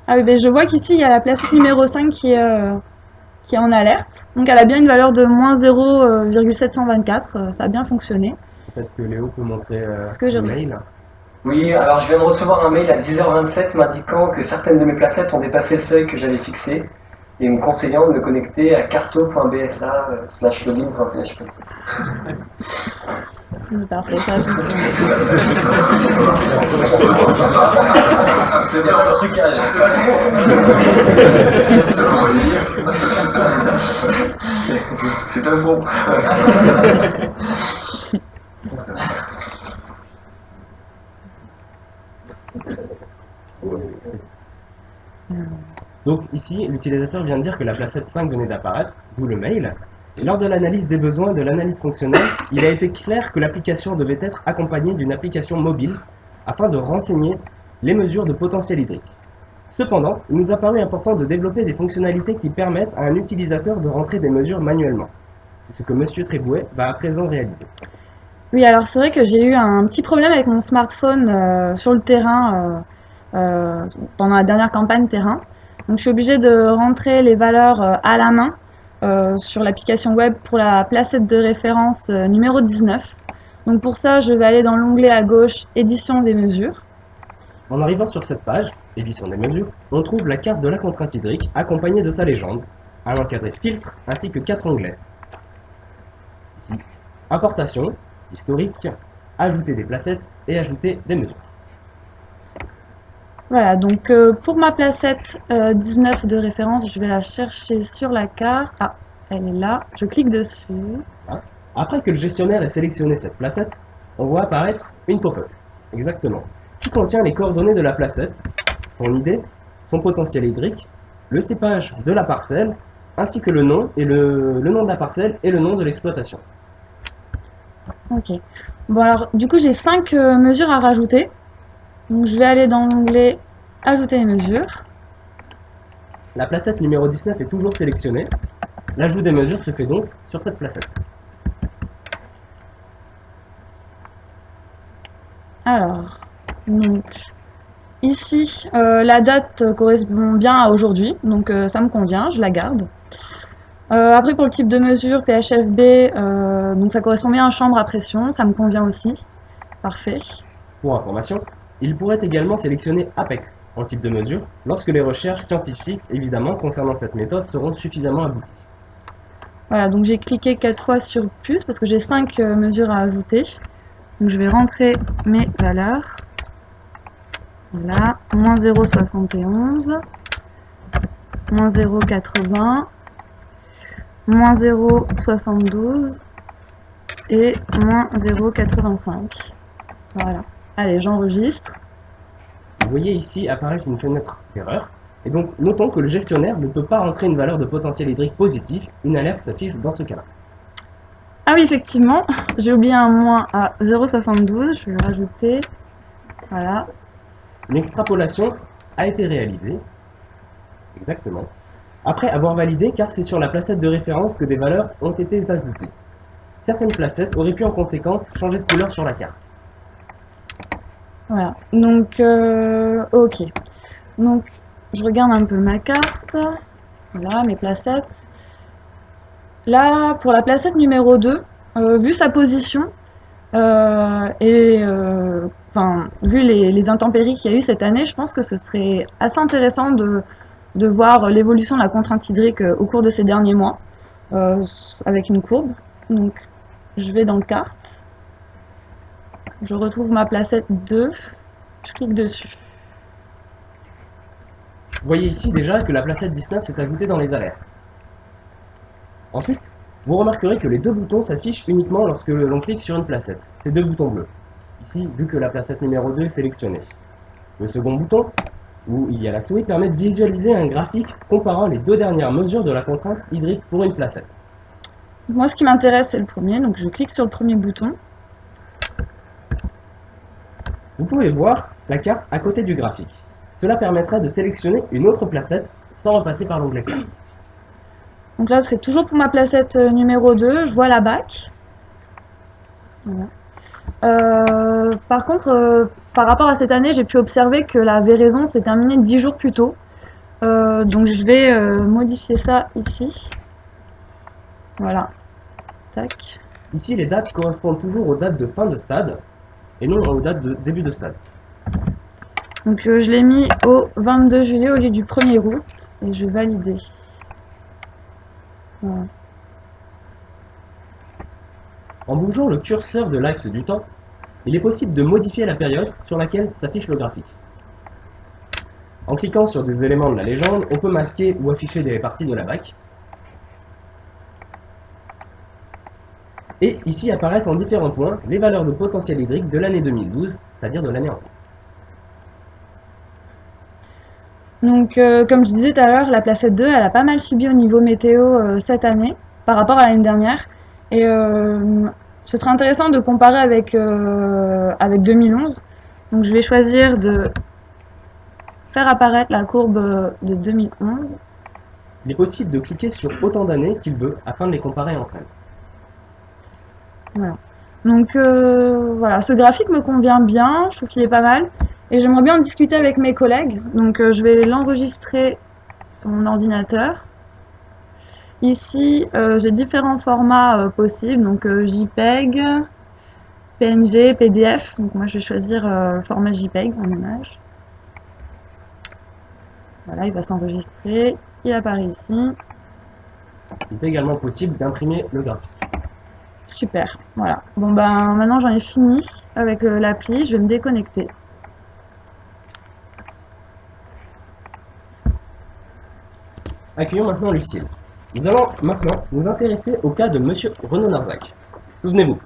Ah oui, ben je vois qu'ici il y a la placette numéro 5 qui est en alerte. Donc elle a bien une valeur de moins 0,724, ça a bien fonctionné. Peut-être que Léo peut montrer que j'ai l'email. Oui, alors je viens de recevoir un mail à 10h27 m'indiquant que certaines de mes placettes ont dépassé le seuil que j'avais fixé et me conseillant de me connecter à carto.bsa/login.php. Parfait, ça a fonctionné. C'est bien le trucage. C'est un bon. Donc ici, l'utilisateur vient de dire que la placette 5 venait d'apparaître, d'où le mail. Et lors de l'analyse des besoins de l'analyse fonctionnelle, il a été clair que l'application devait être accompagnée d'une application mobile afin de renseigner les mesures de potentiel hydrique. Cependant, il nous a paru important de développer des fonctionnalités qui permettent à un utilisateur de rentrer des mesures manuellement. C'est ce que M. Trébouet va à présent réaliser. Oui, alors c'est vrai que j'ai eu un petit problème avec mon smartphone sur le terrain pendant la dernière campagne terrain. Donc je suis obligée de rentrer les valeurs à la main sur l'application web pour la placette de référence numéro 19. Donc pour ça, je vais aller dans l'onglet à gauche Édition des mesures. En arrivant sur cette page, Édition des mesures, on trouve la carte de la contrainte hydrique accompagnée de sa légende, un encadré filtre ainsi que 4 onglets. Ici, Importation, Historique, Ajouter des placettes et Ajouter des mesures. Voilà, donc pour ma placette 19 de référence, je vais la chercher sur la carte. Ah, elle est là, je clique dessus. Après que le gestionnaire ait sélectionné cette placette, on voit apparaître une pop-up, exactement, qui contient les coordonnées de la placette, son ID, son potentiel hydrique, le cépage de la parcelle, ainsi que le nom de la parcelle et le nom de l'exploitation. Ok. Bon alors, du coup j'ai 5 mesures à rajouter. Donc je vais aller dans l'onglet Ajouter les mesures. La placette numéro 19 est toujours sélectionnée. L'ajout des mesures se fait donc sur cette placette. Alors, donc ici la date correspond bien à aujourd'hui, donc ça me convient, je la garde. Après pour le type de mesure PHFB, donc ça correspond bien à chambre à pression, ça me convient aussi. Parfait. Pour information, il pourrait également sélectionner Apex en type de mesure lorsque les recherches scientifiques, évidemment, concernant cette méthode seront suffisamment abouties. Voilà, donc j'ai cliqué 4 fois sur plus parce que j'ai 5 mesures à ajouter. Donc je vais rentrer mes valeurs. Voilà, moins 0,71, moins 0,80, moins 0,72 et moins 0,85. Voilà. Allez, j'enregistre. Vous voyez ici apparaître une fenêtre d'erreur. Et donc, notons que le gestionnaire ne peut pas rentrer une valeur de potentiel hydrique positif. Une alerte s'affiche dans ce cas-là. Ah oui, effectivement, j'ai oublié un moins à 0,72. Je vais le rajouter. Voilà. Une extrapolation a été réalisée. Exactement. Après avoir validé, car c'est sur la placette de référence que des valeurs ont été ajoutées. Certaines placettes auraient pu en conséquence changer de couleur sur la carte. Voilà, donc ok. Donc je regarde un peu ma carte. Voilà, mes placettes. Là, pour la placette numéro 2, Vu sa position et vu les intempéries qu'il y a eu cette année, je pense que ce serait assez intéressant de voir l'évolution de la contrainte hydrique au cours de ces derniers mois, avec une courbe. Donc, je vais dans carte, je retrouve ma placette 2, je clique dessus. Vous voyez ici déjà que la placette 19 s'est ajoutée dans les alertes. Ensuite, vous remarquerez que les deux boutons s'affichent uniquement lorsque l'on clique sur une placette. Ces deux boutons bleus. Ici, vu que la placette numéro 2 est sélectionnée. Le second bouton, où il y a la souris, permet de visualiser un graphique comparant les deux dernières mesures de la contrainte hydrique pour une placette. Moi, ce qui m'intéresse, c'est le premier, donc je clique sur le premier bouton. Vous pouvez voir la carte à côté du graphique. Cela permettrait de sélectionner une autre placette sans repasser par l'onglet carte. Donc là, c'est toujours pour ma placette numéro 2, je vois la BAC. Voilà. Par contre, par rapport à cette année, j'ai pu observer que la véraison s'est terminée 10 jours plus tôt. Donc je vais modifier ça ici. Voilà. Tac. Ici, les dates correspondent toujours aux dates de fin de stade et non aux dates de début de stade. Donc je l'ai mis au 22 juillet au lieu du 1er août et je vais valider. Voilà. En bougeant le curseur de l'axe du temps, il est possible de modifier la période sur laquelle s'affiche le graphique. En cliquant sur des éléments de la légende, on peut masquer ou afficher des parties de la BAC. Et ici apparaissent en différents points les valeurs de potentiel hydrique de l'année 2012, c'est-à-dire de l'année en cours. Donc comme je disais tout à l'heure, la placette 2, elle a pas mal subi au niveau météo cette année par rapport à l'année dernière. Et ce serait intéressant de comparer avec 2011. Donc je vais choisir de faire apparaître la courbe de 2011. Il est possible de cliquer sur autant d'années qu'il veut afin de les comparer entre elles. Voilà. Donc voilà, ce graphique me convient bien, je trouve qu'il est pas mal. Et j'aimerais bien en discuter avec mes collègues. Donc je vais l'enregistrer sur mon ordinateur. Ici, j'ai différents formats possibles, donc JPEG, PNG, PDF. Donc moi, je vais choisir format JPEG en image. Voilà, il va s'enregistrer. Il apparaît ici. Il est également possible d'imprimer le graphique. Super, voilà. Bon ben maintenant j'en ai fini avec l'appli, je vais me déconnecter. Accueillons maintenant Lucille. Nous allons maintenant nous intéresser au cas de Monsieur Renaud Narzac. Souvenez-vous,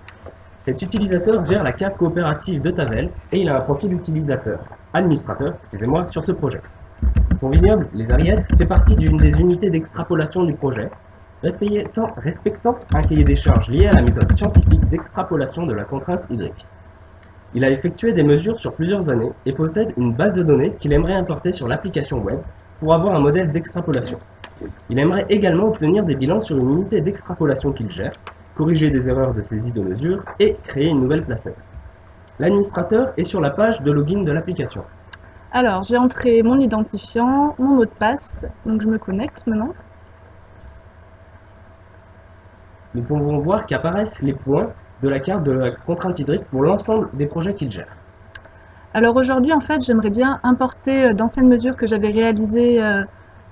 cet utilisateur gère la cave coopérative de Tavel et il a un profil administrateur, sur ce projet. Son vignoble, les Ariettes, fait partie d'une des unités d'extrapolation du projet, respectant un cahier des charges lié à la méthode scientifique d'extrapolation de la contrainte hydrique. Il a effectué des mesures sur plusieurs années et possède une base de données qu'il aimerait importer sur l'application web pour avoir un modèle d'extrapolation. Il aimerait également obtenir des bilans sur une unité d'extrapolation qu'il gère, corriger des erreurs de saisie de mesure et créer une nouvelle placette. L'administrateur est sur la page de login de l'application. Alors, j'ai entré mon identifiant, mon mot de passe, donc je me connecte maintenant. Nous pouvons voir qu'apparaissent les points de la carte de la contrainte hydrique pour l'ensemble des projets qu'il gère. Alors aujourd'hui, en fait, j'aimerais bien importer d'anciennes mesures que j'avais réalisées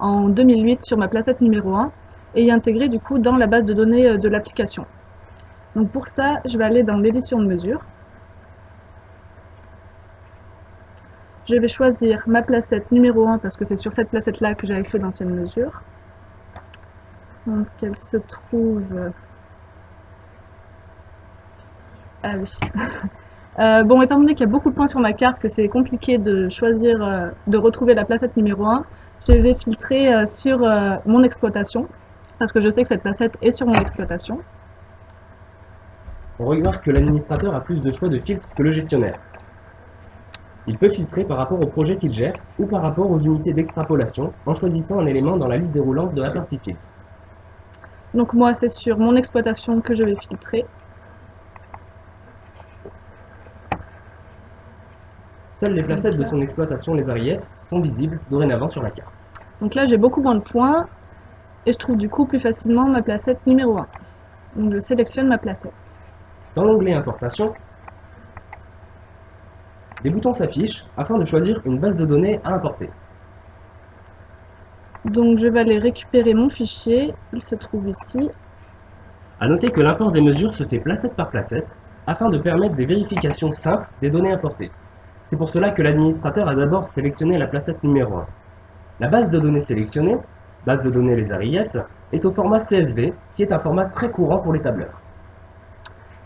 en 2008 sur ma placette numéro 1 et y intégrer du coup dans la base de données de l'application. Donc pour ça, je vais aller dans l'édition de mesures. Je vais choisir ma placette numéro 1 parce que c'est sur cette placette-là que j'avais fait d'anciennes mesures. Donc elle se trouve... Ah oui. Bon, étant donné qu'il y a beaucoup de points sur ma carte, que c'est compliqué de choisir, de retrouver la placette numéro 1, je vais filtrer sur mon exploitation, parce que je sais que cette placette est sur mon exploitation. On remarque que l'administrateur a plus de choix de filtre que le gestionnaire. Il peut filtrer par rapport au projet qu'il gère ou par rapport aux unités d'extrapolation en choisissant un élément dans la liste déroulante de la partie filtre. Donc moi, c'est sur mon exploitation que je vais filtrer. Seules les placettes de son exploitation, les Ariettes, sont visibles dorénavant sur la carte. Donc là, j'ai beaucoup moins de points et je trouve du coup plus facilement ma placette numéro 1. Donc je sélectionne ma placette. Dans l'onglet Importation, des boutons s'affichent afin de choisir une base de données à importer. Donc je vais aller récupérer mon fichier, il se trouve ici. A noter que l'import des mesures se fait placette par placette afin de permettre des vérifications simples des données importées. C'est pour cela que l'administrateur a d'abord sélectionné la placette numéro 1. La base de données sélectionnée, base de données les Arillettes, est au format CSV, qui est un format très courant pour les tableurs.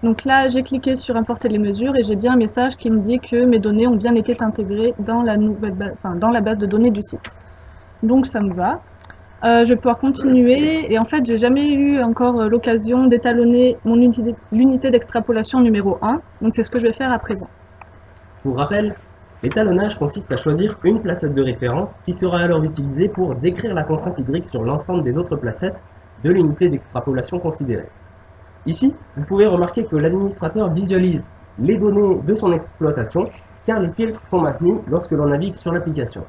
Donc là, j'ai cliqué sur importer les mesures et j'ai bien un message qui me dit que mes données ont bien été intégrées dans la base de données du site. Donc ça me va. Je vais pouvoir continuer et en fait, j'ai jamais eu encore l'occasion d'étalonner l'unité d'extrapolation numéro 1. Donc c'est ce que je vais faire à présent. Pour rappel, l'étalonnage consiste à choisir une placette de référence qui sera alors utilisée pour décrire la contrainte hydrique sur l'ensemble des autres placettes de l'unité d'extrapolation considérée. Ici, vous pouvez remarquer que l'administrateur visualise les données de son exploitation car les filtres sont maintenus lorsque l'on navigue sur l'application.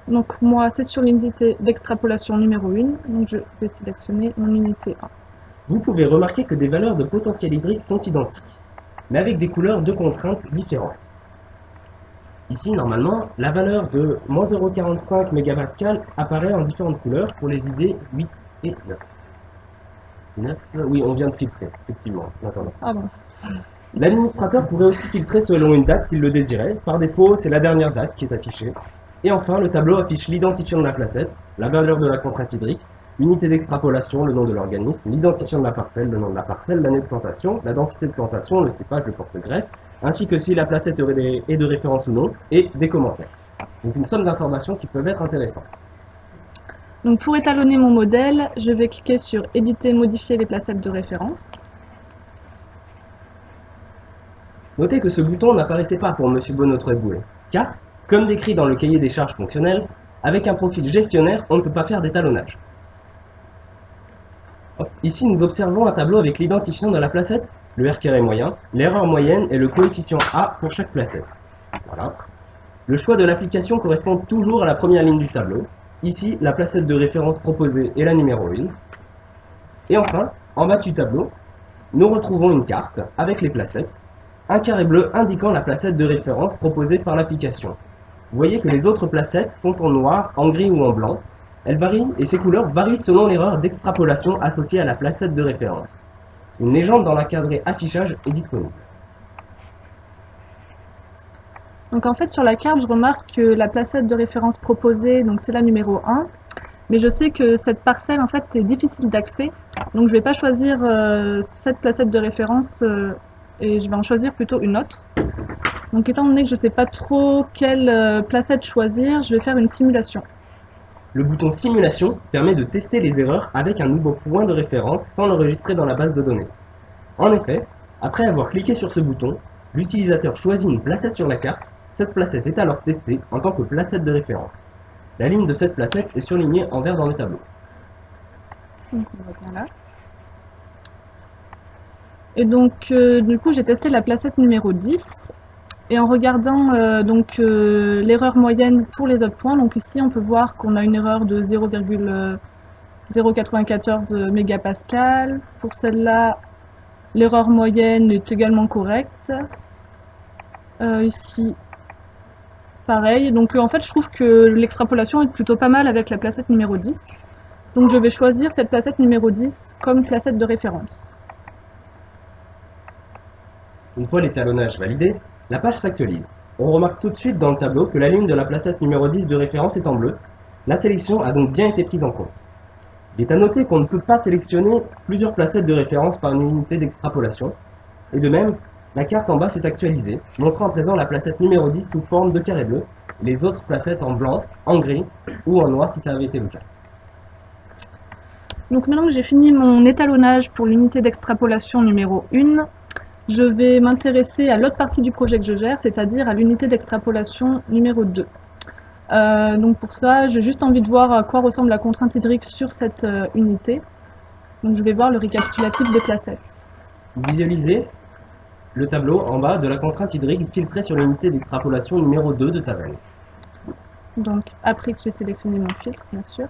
Donc moi, c'est sur l'unité d'extrapolation numéro 1, donc je vais sélectionner mon unité 1. Vous pouvez remarquer que des valeurs de potentiel hydrique sont identiques, mais avec des couleurs de contraintes différentes. Ici, normalement, la valeur de moins 0,45 MPa apparaît en différentes couleurs pour les ID 8 et 9. 9, oui, on vient de filtrer, effectivement, maintenant. Ah bon. L'administrateur pourrait aussi filtrer selon une date s'il le désirait. Par défaut, c'est la dernière date qui est affichée. Et enfin, le tableau affiche l'identifiant de la placette, la valeur de la contrainte hydrique, l'unité d'extrapolation, le nom de l'organisme, l'identifiant de la parcelle, le nom de la parcelle, l'année de plantation, la densité de plantation, le cépage, le porte-greffe, ainsi que si la placette est de référence ou non, et des commentaires. Donc une somme d'informations qui peuvent être intéressantes. Donc pour étalonner mon modèle, je vais cliquer sur éditer, modifier les placettes de référence. Notez que ce bouton n'apparaissait pas pour M. Bonneau-Tréboulet, car, comme décrit dans le cahier des charges fonctionnelles, avec un profil gestionnaire, on ne peut pas faire d'étalonnage. Ici, nous observons un tableau avec l'identifiant de la placette, le R moyen, l'erreur moyenne et le coefficient A pour chaque placette. Voilà. Le choix de l'application correspond toujours à la première ligne du tableau. Ici, la placette de référence proposée est la numéro 1. Et enfin, en bas du tableau, nous retrouvons une carte avec les placettes, un carré bleu indiquant la placette de référence proposée par l'application. Vous voyez que les autres placettes sont en noir, en gris ou en blanc. Elles varient et ces couleurs varient selon l'erreur d'extrapolation associée à la placette de référence. Une légende dans l'encadré affichage est disponible. Donc en fait sur la carte je remarque que la placette de référence proposée, donc c'est la numéro 1, mais je sais que cette parcelle en fait est difficile d'accès, donc je ne vais pas choisir cette placette de référence et je vais en choisir plutôt une autre. Donc étant donné que je ne sais pas trop quelle placette choisir, je vais faire une simulation. Le bouton Simulation permet de tester les erreurs avec un nouveau point de référence sans l'enregistrer dans la base de données. En effet, après avoir cliqué sur ce bouton, l'utilisateur choisit une placette sur la carte. Cette placette est alors testée en tant que placette de référence. La ligne de cette placette est surlignée en vert dans le tableau. Donc on va bien là. Et donc du coup j'ai testé la placette numéro 10. Et en regardant l'erreur moyenne pour les autres points, donc ici on peut voir qu'on a une erreur de 0,094 mégapascal. Pour celle-là, l'erreur moyenne est également correcte. Ici, pareil. Donc en fait, je trouve que l'extrapolation est plutôt pas mal avec la placette numéro 10. Donc je vais choisir cette placette numéro 10 comme placette de référence. Une fois l'étalonnage validé, la page s'actualise. On remarque tout de suite dans le tableau que la ligne de la placette numéro 10 de référence est en bleu. La sélection a donc bien été prise en compte. Il est à noter qu'on ne peut pas sélectionner plusieurs placettes de référence par une unité d'extrapolation. Et de même, la carte en bas s'est actualisée, montrant à présent la placette numéro 10 sous forme de carré bleu, et les autres placettes en blanc, en gris ou en noir si ça avait été le cas. Donc maintenant que j'ai fini mon étalonnage pour l'unité d'extrapolation numéro 1, je vais m'intéresser à l'autre partie du projet que je gère, c'est-à-dire à l'unité d'extrapolation numéro 2. Donc pour ça, j'ai juste envie de voir à quoi ressemble la contrainte hydrique sur cette unité. Donc je vais voir le récapitulatif des placettes. Vous visualisez le tableau en bas de la contrainte hydrique filtrée sur l'unité d'extrapolation numéro 2 de Tavel. Donc après que j'ai sélectionné mon filtre, bien sûr.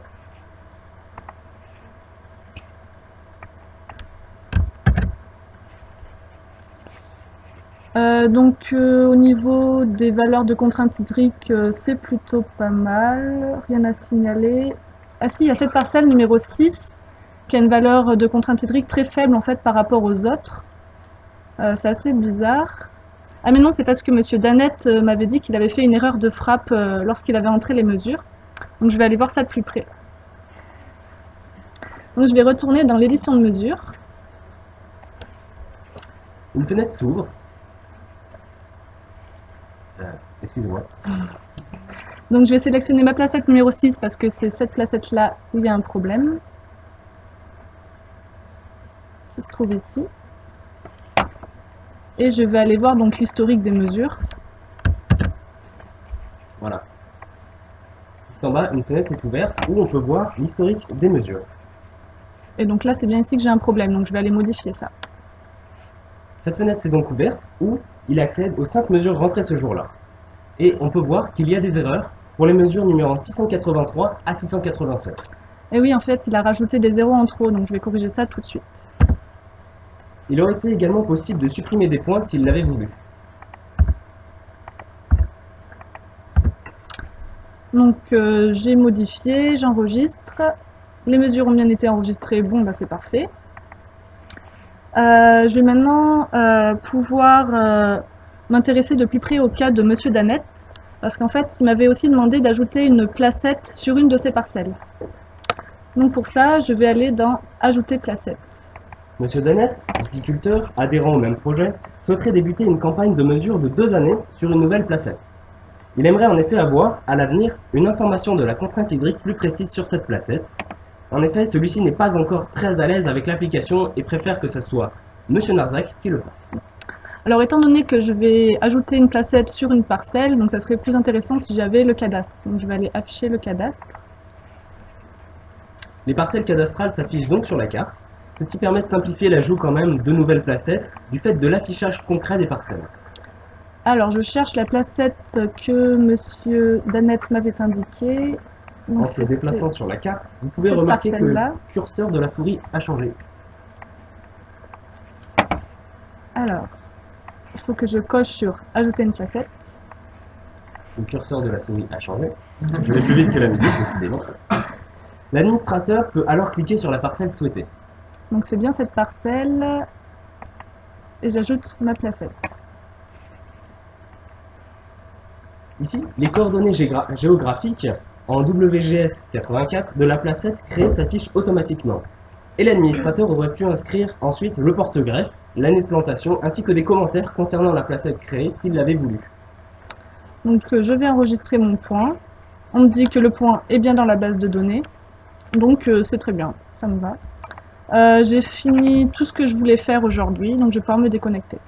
Au niveau des valeurs de contrainte hydrique, c'est plutôt pas mal, rien à signaler. Ah si, il y a cette parcelle numéro 6 qui a une valeur de contrainte hydrique très faible en fait par rapport aux autres. C'est assez bizarre. Ah mais non, c'est parce que monsieur Danette m'avait dit qu'il avait fait une erreur de frappe lorsqu'il avait entré les mesures. Donc je vais aller voir ça de plus près. Donc je vais retourner dans l'édition de mesures. Une fenêtre s'ouvre. Excusez-moi. Donc je vais sélectionner ma placette numéro 6 parce que c'est cette placette-là où il y a un problème. Qui se trouve ici. Et je vais aller voir donc l'historique des mesures. Voilà. Juste en bas, une fenêtre est ouverte où on peut voir l'historique des mesures. Et donc là, c'est bien ici que j'ai un problème, donc je vais aller modifier ça. Cette fenêtre est donc ouverte où il accède aux 5 mesures rentrées ce jour-là. Et on peut voir qu'il y a des erreurs pour les mesures numéro 683 à 687. Et oui, en fait, il a rajouté des zéros en trop, donc je vais corriger ça tout de suite. Il aurait été également possible de supprimer des points s'il l'avait voulu. Donc j'ai modifié, j'enregistre. Les mesures ont bien été enregistrées, bon bah c'est parfait. Je vais maintenant pouvoir m'intéresser de plus près au cas de monsieur Danette, parce qu'en fait il m'avait aussi demandé d'ajouter une placette sur une de ses parcelles. Donc pour ça, je vais aller dans ajouter placette. Monsieur Danette, viticulteur, adhérent au même projet, souhaiterait débuter une campagne de mesure de 2 années sur une nouvelle placette. Il aimerait en effet avoir, à l'avenir, une information de la contrainte hydrique plus précise sur cette placette. En effet, celui-ci n'est pas encore très à l'aise avec l'application et préfère que ce soit Monsieur Narzac qui le fasse. Alors étant donné que je vais ajouter une placette sur une parcelle, donc ça serait plus intéressant si j'avais le cadastre. Donc je vais aller afficher le cadastre. Les parcelles cadastrales s'affichent donc sur la carte. Ceci permet de simplifier l'ajout quand même de nouvelles placettes du fait de l'affichage concret des parcelles. Alors je cherche la placette que monsieur Danette m'avait indiquée. En se déplaçant sur la carte, vous pouvez cette remarquer que le parcelle-là. curseur de la souris a changé. Alors, il faut que je coche sur ajouter une placette. Le curseur de la souris a changé. Je vais plus vite que la musique, décidément. L'administrateur peut alors cliquer sur la parcelle souhaitée. Donc c'est bien cette parcelle. Et j'ajoute ma placette. Ici, les coordonnées géographiques en WGS 84 de la placette créée s'affichent automatiquement. Et l'administrateur aurait pu inscrire ensuite le porte-greffe, l'année de plantation, ainsi que des commentaires concernant la placette créée s'il l'avait voulu. Donc je vais enregistrer mon point. On me dit que le point est bien dans la base de données. Donc c'est très bien, ça me va. J'ai fini tout ce que je voulais faire aujourd'hui, donc je vais pouvoir me déconnecter.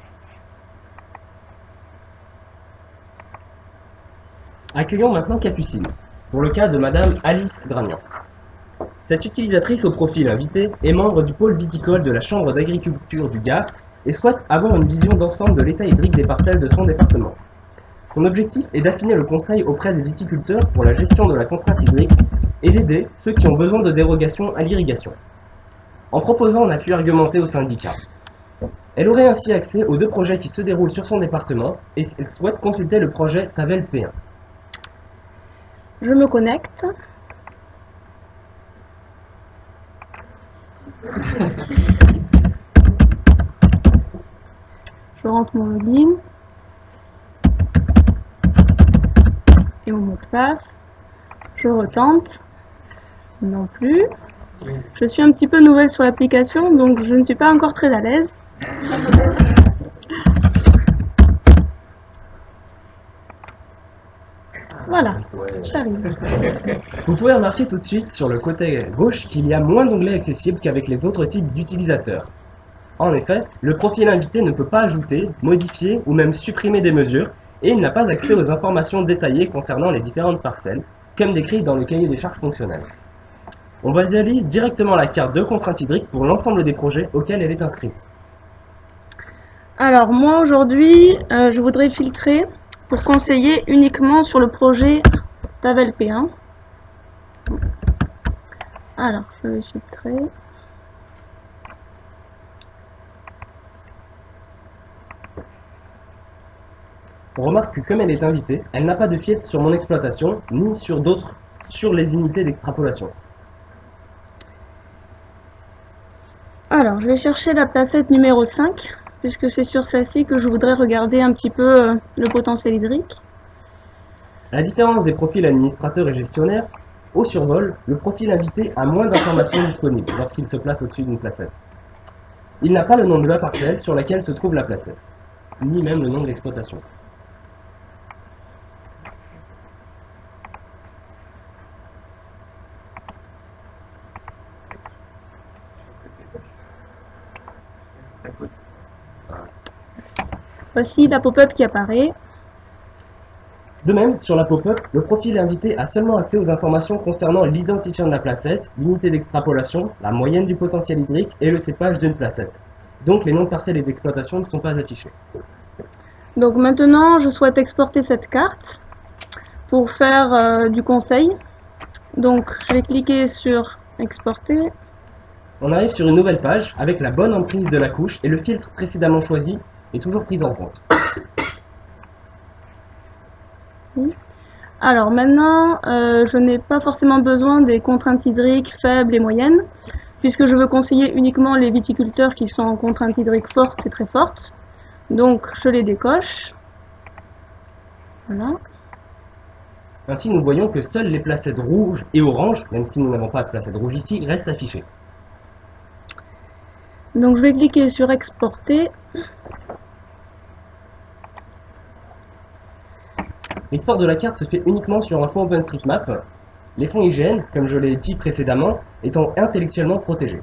Accueillons maintenant Capucine, pour le cas de Madame Alice Gragnan. Cette utilisatrice au profil invité est membre du pôle viticole de la Chambre d'agriculture du Gard et souhaite avoir une vision d'ensemble de l'état hydrique des parcelles de son département. Son objectif est d'affiner le conseil auprès des viticulteurs pour la gestion de la contrainte hydrique et d'aider ceux qui ont besoin de dérogation à l'irrigation, en proposant un appui argumenté au syndicat. Elle aurait ainsi accès aux 2 projets qui se déroulent sur son département et elle souhaite consulter le projet Tavel P1. Je me connecte. Je rentre mon login et mon mot de passe. Je retente. Non plus. Je suis un petit peu nouvelle sur l'application, donc je ne suis pas encore très à l'aise. Voilà, j'arrive. Vous pouvez remarquer tout de suite sur le côté gauche qu'il y a moins d'onglets accessibles qu'avec les autres types d'utilisateurs. En effet, le profil invité ne peut pas ajouter, modifier ou même supprimer des mesures et il n'a pas accès aux informations détaillées concernant les différentes parcelles, comme décrit dans le cahier des charges fonctionnelles. On visualise directement la carte de contrainte hydrique pour l'ensemble des projets auxquels elle est inscrite. Alors moi aujourd'hui, je voudrais filtrer pour conseiller uniquement sur le projet Tavel P1. Alors je vais filtrer. On remarque que comme elle est invitée, elle n'a pas de filtre sur mon exploitation, ni sur les unités d'extrapolation. Alors, je vais chercher la placette numéro 5, puisque c'est sur celle-ci que je voudrais regarder un petit peu le potentiel hydrique. À la différence des profils administrateurs et gestionnaires, au survol, le profil invité a moins d'informations disponibles lorsqu'il se place au-dessus d'une placette. Il n'a pas le nom de la parcelle sur laquelle se trouve la placette, ni même le nom de l'exploitation. Voici la pop-up qui apparaît. De même, sur la pop-up, le profil invité a seulement accès aux informations concernant l'identifiant de la placette, l'unité d'extrapolation, la moyenne du potentiel hydrique et le cépage d'une placette. Donc les noms de parcelles et d'exploitation ne sont pas affichés. Donc maintenant, je souhaite exporter cette carte pour faire du conseil. Donc je vais cliquer sur exporter. On arrive sur une nouvelle page avec la bonne emprise de la couche et le filtre précédemment choisi est toujours pris en compte. Alors maintenant, je n'ai pas forcément besoin des contraintes hydriques faibles et moyennes, puisque je veux conseiller uniquement les viticulteurs qui sont en contraintes hydriques fortes et très fortes. Donc je les décoche. Voilà. Ainsi, nous voyons que seules les placettes rouges et oranges, même si nous n'avons pas de placette rouge ici, restent affichées. Donc je vais cliquer sur exporter. L'export de la carte se fait uniquement sur un fonds OpenStreetMap, les fonds IGN, comme je l'ai dit précédemment, étant intellectuellement protégés.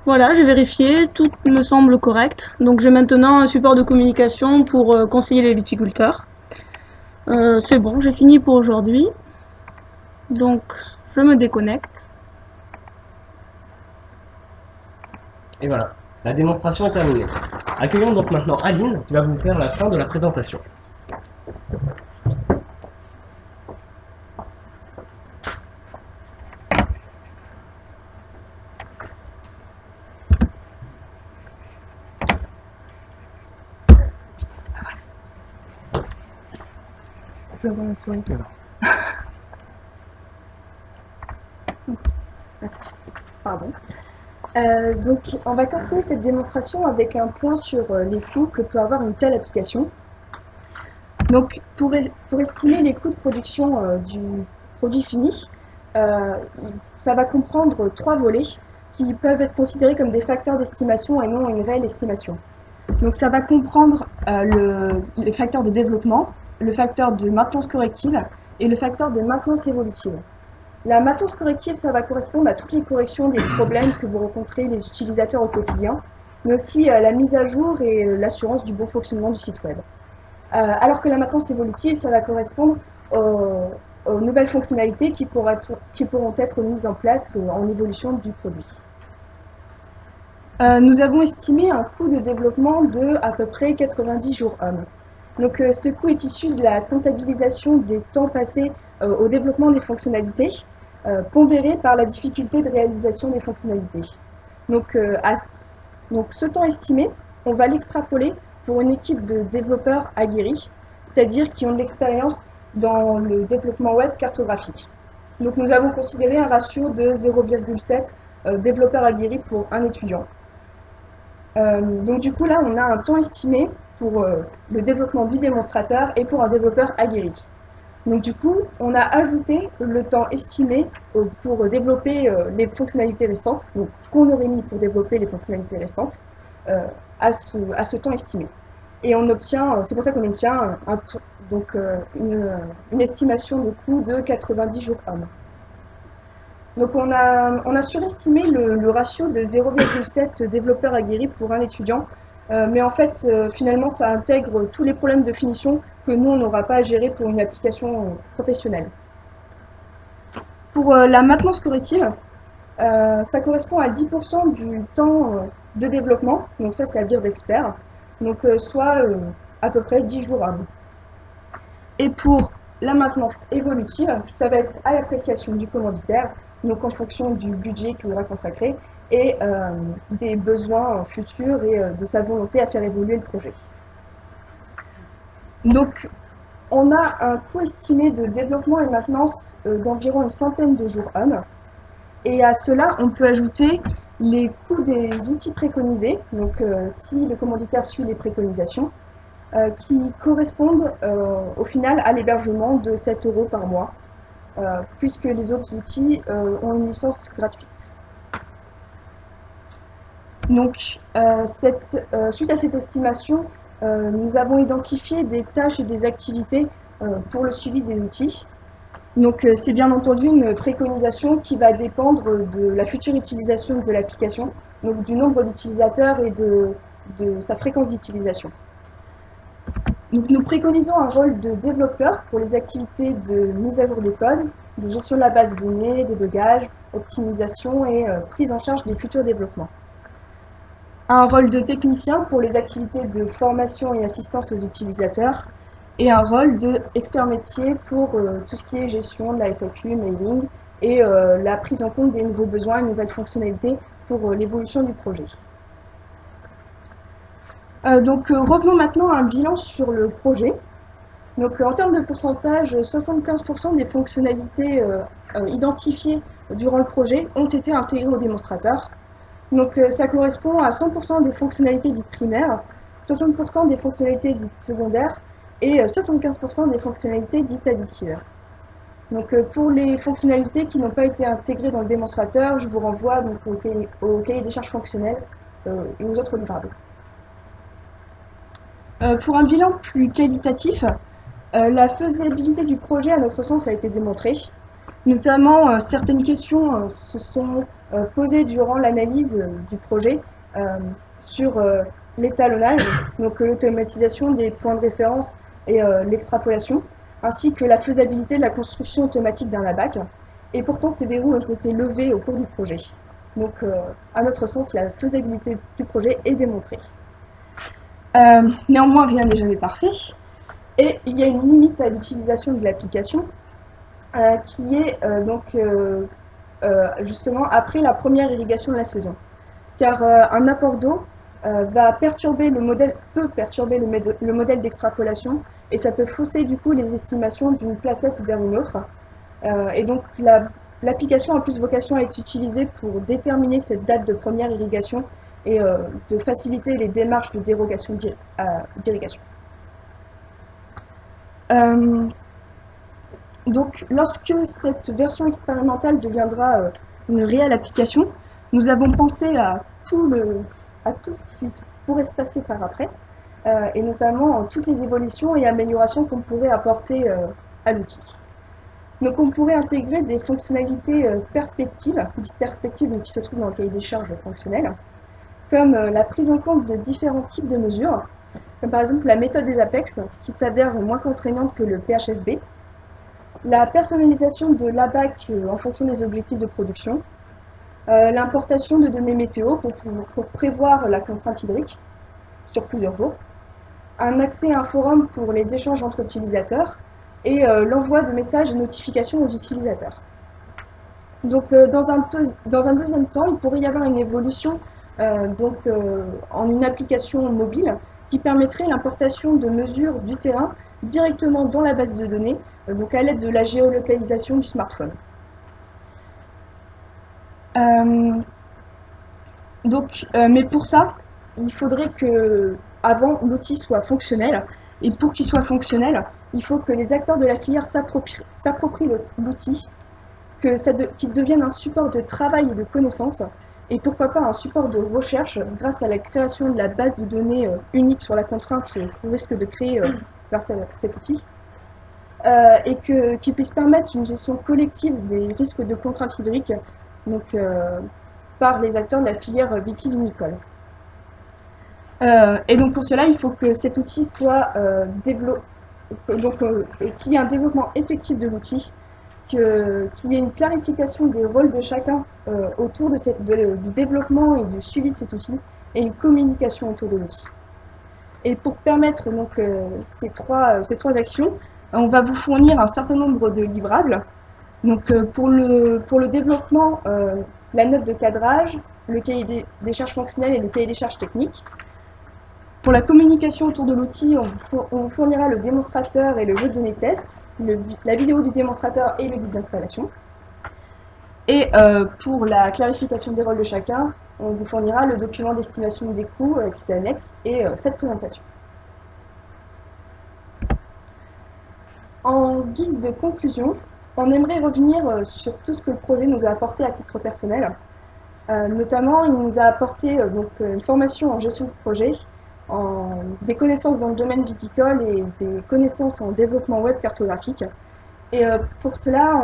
Voilà, j'ai vérifié, tout me semble correct. Donc j'ai maintenant un support de communication pour conseiller les viticulteurs. C'est bon, j'ai fini pour aujourd'hui. Donc je me déconnecte. Et voilà, la démonstration est terminée. Accueillons donc maintenant Aline qui va vous faire la fin de la présentation. Je vais avoir la souris. Merci. Pardon. Donc, on va continuer cette démonstration avec un point sur les coûts que peut avoir une telle application. Donc, pour estimer les coûts de production du produit fini, ça va comprendre 3 volets qui peuvent être considérés comme des facteurs d'estimation et non une réelle estimation. Donc, ça va comprendre les facteurs de développement, le facteur de maintenance corrective et le facteur de maintenance évolutive. La maintenance corrective, ça va correspondre à toutes les corrections des problèmes que vous rencontrez les utilisateurs au quotidien, mais aussi la mise à jour et l'assurance du bon fonctionnement du site web. Alors que la maintenance évolutive, ça va correspondre aux nouvelles fonctionnalités qui pourront être mises en place en évolution du produit. Nous avons estimé un coût de développement de à peu près 90 jours hommes. Donc ce coût est issu de la comptabilisation des temps passés au développement des fonctionnalités, pondéré par la difficulté de réalisation des fonctionnalités. Donc ce temps estimé, on va l'extrapoler pour une équipe de développeurs aguerris, c'est-à-dire qui ont de l'expérience dans le développement web cartographique. Donc nous avons considéré un ratio de 0,7 développeurs aguerris pour un étudiant. Donc du coup là on a un temps estimé pour le développement du démonstrateur et pour un développeur aguerri. Donc du coup on a ajouté le temps estimé pour développer les fonctionnalités restantes, donc qu'on aurait mis pour développer les fonctionnalités restantes à ce temps estimé. Et on obtient, c'est pour ça qu'on obtient une estimation de coût de 90 jours hommes. Donc on a surestimé le ratio de 0,7 développeurs aguerris pour un étudiant, mais en fait finalement ça intègre tous les problèmes de finition que nous on n'aura pas à gérer pour une application professionnelle. Pour la maintenance corrective, ça correspond à 10% du temps de développement, donc ça c'est à dire d'expert, donc soit à peu près 10 jours hommes. Et pour la maintenance évolutive, ça va être à l'appréciation du commanditaire, donc en fonction du budget qu'il aura consacré et des besoins futurs et de sa volonté à faire évoluer le projet. Donc, on a un coût estimé de développement et maintenance d'environ une centaine de jours hommes. Et à cela, on peut ajouter les coûts des outils préconisés, donc si le commanditaire suit les préconisations, qui correspondent au final à l'hébergement de 7 € par mois, puisque les autres outils ont une licence gratuite. Donc, suite à cette estimation, nous avons identifié des tâches et des activités pour le suivi des outils. Donc, c'est bien entendu une préconisation qui va dépendre de la future utilisation de l'application, donc du nombre d'utilisateurs et de sa fréquence d'utilisation. Donc, nous préconisons un rôle de développeur pour les activités de mise à jour des codes, de gestion de la base de données, débugage, optimisation et prise en charge des futurs développements. Un rôle de technicien pour les activités de formation et assistance aux utilisateurs, et un rôle d'expert métier pour tout ce qui est gestion de la FAQ, mailing, et la prise en compte des nouveaux besoins et nouvelles fonctionnalités pour l'évolution du projet. Donc revenons maintenant à un bilan sur le projet. Donc en termes de pourcentage, 75% des fonctionnalités identifiées durant le projet ont été intégrées au démonstrateur. Donc ça correspond à 100% des fonctionnalités dites primaires, 60% des fonctionnalités dites secondaires et 75% des fonctionnalités dites additives. Donc pour les fonctionnalités qui n'ont pas été intégrées dans le démonstrateur, je vous renvoie donc au cahier des charges fonctionnelles et aux autres livrables. Pour un bilan plus qualitatif, la faisabilité du projet, à notre sens, a été démontrée. Notamment, certaines questions se sont posées durant l'analyse du projet sur l'étalonnage, donc l'automatisation des points de référence et l'extrapolation, ainsi que la faisabilité de la construction automatique d'un ABAC. Et pourtant, ces verrous ont été levés au cours du projet. Donc, à notre sens, la faisabilité du projet est démontrée. Néanmoins, rien n'est jamais parfait, et il y a une limite à l'utilisation de l'application qui est justement après la première irrigation de la saison. Car un apport d'eau peut perturber le modèle d'extrapolation, et ça peut fausser du coup les estimations d'une placette vers une autre. Et donc l'application a plus vocation à être utilisée pour déterminer cette date de première irrigation et de faciliter les démarches de dérogation d'irrigation. Donc, lorsque cette version expérimentale deviendra une réelle application, nous avons pensé à tout ce qui pourrait se passer par après, et notamment toutes les évolutions et améliorations qu'on pourrait apporter à l'outil. Donc, on pourrait intégrer des fonctionnalités perspectives, dites perspectives qui se trouvent dans le cahier des charges fonctionnel, comme la prise en compte de différents types de mesures, comme par exemple la méthode des APEX, qui s'avère moins contraignante que le PHFB, la personnalisation de l'ABAC en fonction des objectifs de production, l'importation de données météo pour prévoir la contrainte hydrique sur plusieurs jours, un accès à un forum pour les échanges entre utilisateurs, et l'envoi de messages et notifications aux utilisateurs. Donc dans un deuxième temps, il pourrait y avoir une évolution en une application mobile qui permettrait l'importation de mesures du terrain directement dans la base de données, donc à l'aide de la géolocalisation du smartphone. Mais pour ça, il faudrait que avant l'outil soit fonctionnel, et pour qu'il soit fonctionnel, il faut que les acteurs de la filière s'approprient l'outil, qu'il devienne un support de travail et de connaissances, et pourquoi pas un support de recherche grâce à la création de la base de données unique sur la contrainte qu'on risque de créer grâce à cet outil, et qu'il puisse permettre une gestion collective des risques de contrainte hydrique par les acteurs de la filière vitivinicole. Et donc pour cela, il faut que cet outil soit qu'il y ait un développement effectif de l'outil, qu'il y ait une clarification des rôles de chacun autour du développement et du suivi de cet outil, et une communication autour de l'outil. Et pour permettre donc ces trois actions, on va vous fournir un certain nombre de livrables. Donc pour le développement, la note de cadrage, le cahier des charges fonctionnelles et le cahier des charges techniques. Pour la communication autour de l'outil, on fournira le démonstrateur et le jeu de données test, la vidéo du démonstrateur et le guide d'installation. Et pour la clarification des rôles de chacun, on vous fournira le document d'estimation des coûts avec ses annexes et cette présentation. En guise de conclusion, on aimerait revenir sur tout ce que le projet nous a apporté à titre personnel. Notamment, il nous a apporté une formation en gestion de projet, des connaissances dans le domaine viticole et des connaissances en développement web cartographique. Et pour cela,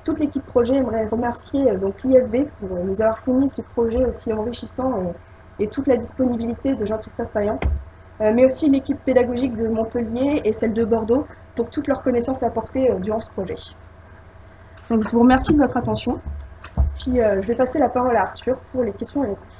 toute l'équipe projet aimerait remercier l'IFB pour nous avoir fourni ce projet aussi enrichissant et toute la disponibilité de Jean-Christophe Payan, mais aussi l'équipe pédagogique de Montpellier et celle de Bordeaux pour toutes leurs connaissances apportées durant ce projet. Donc, je vous remercie de votre attention, puis je vais passer la parole à Arthur pour les questions et réponses.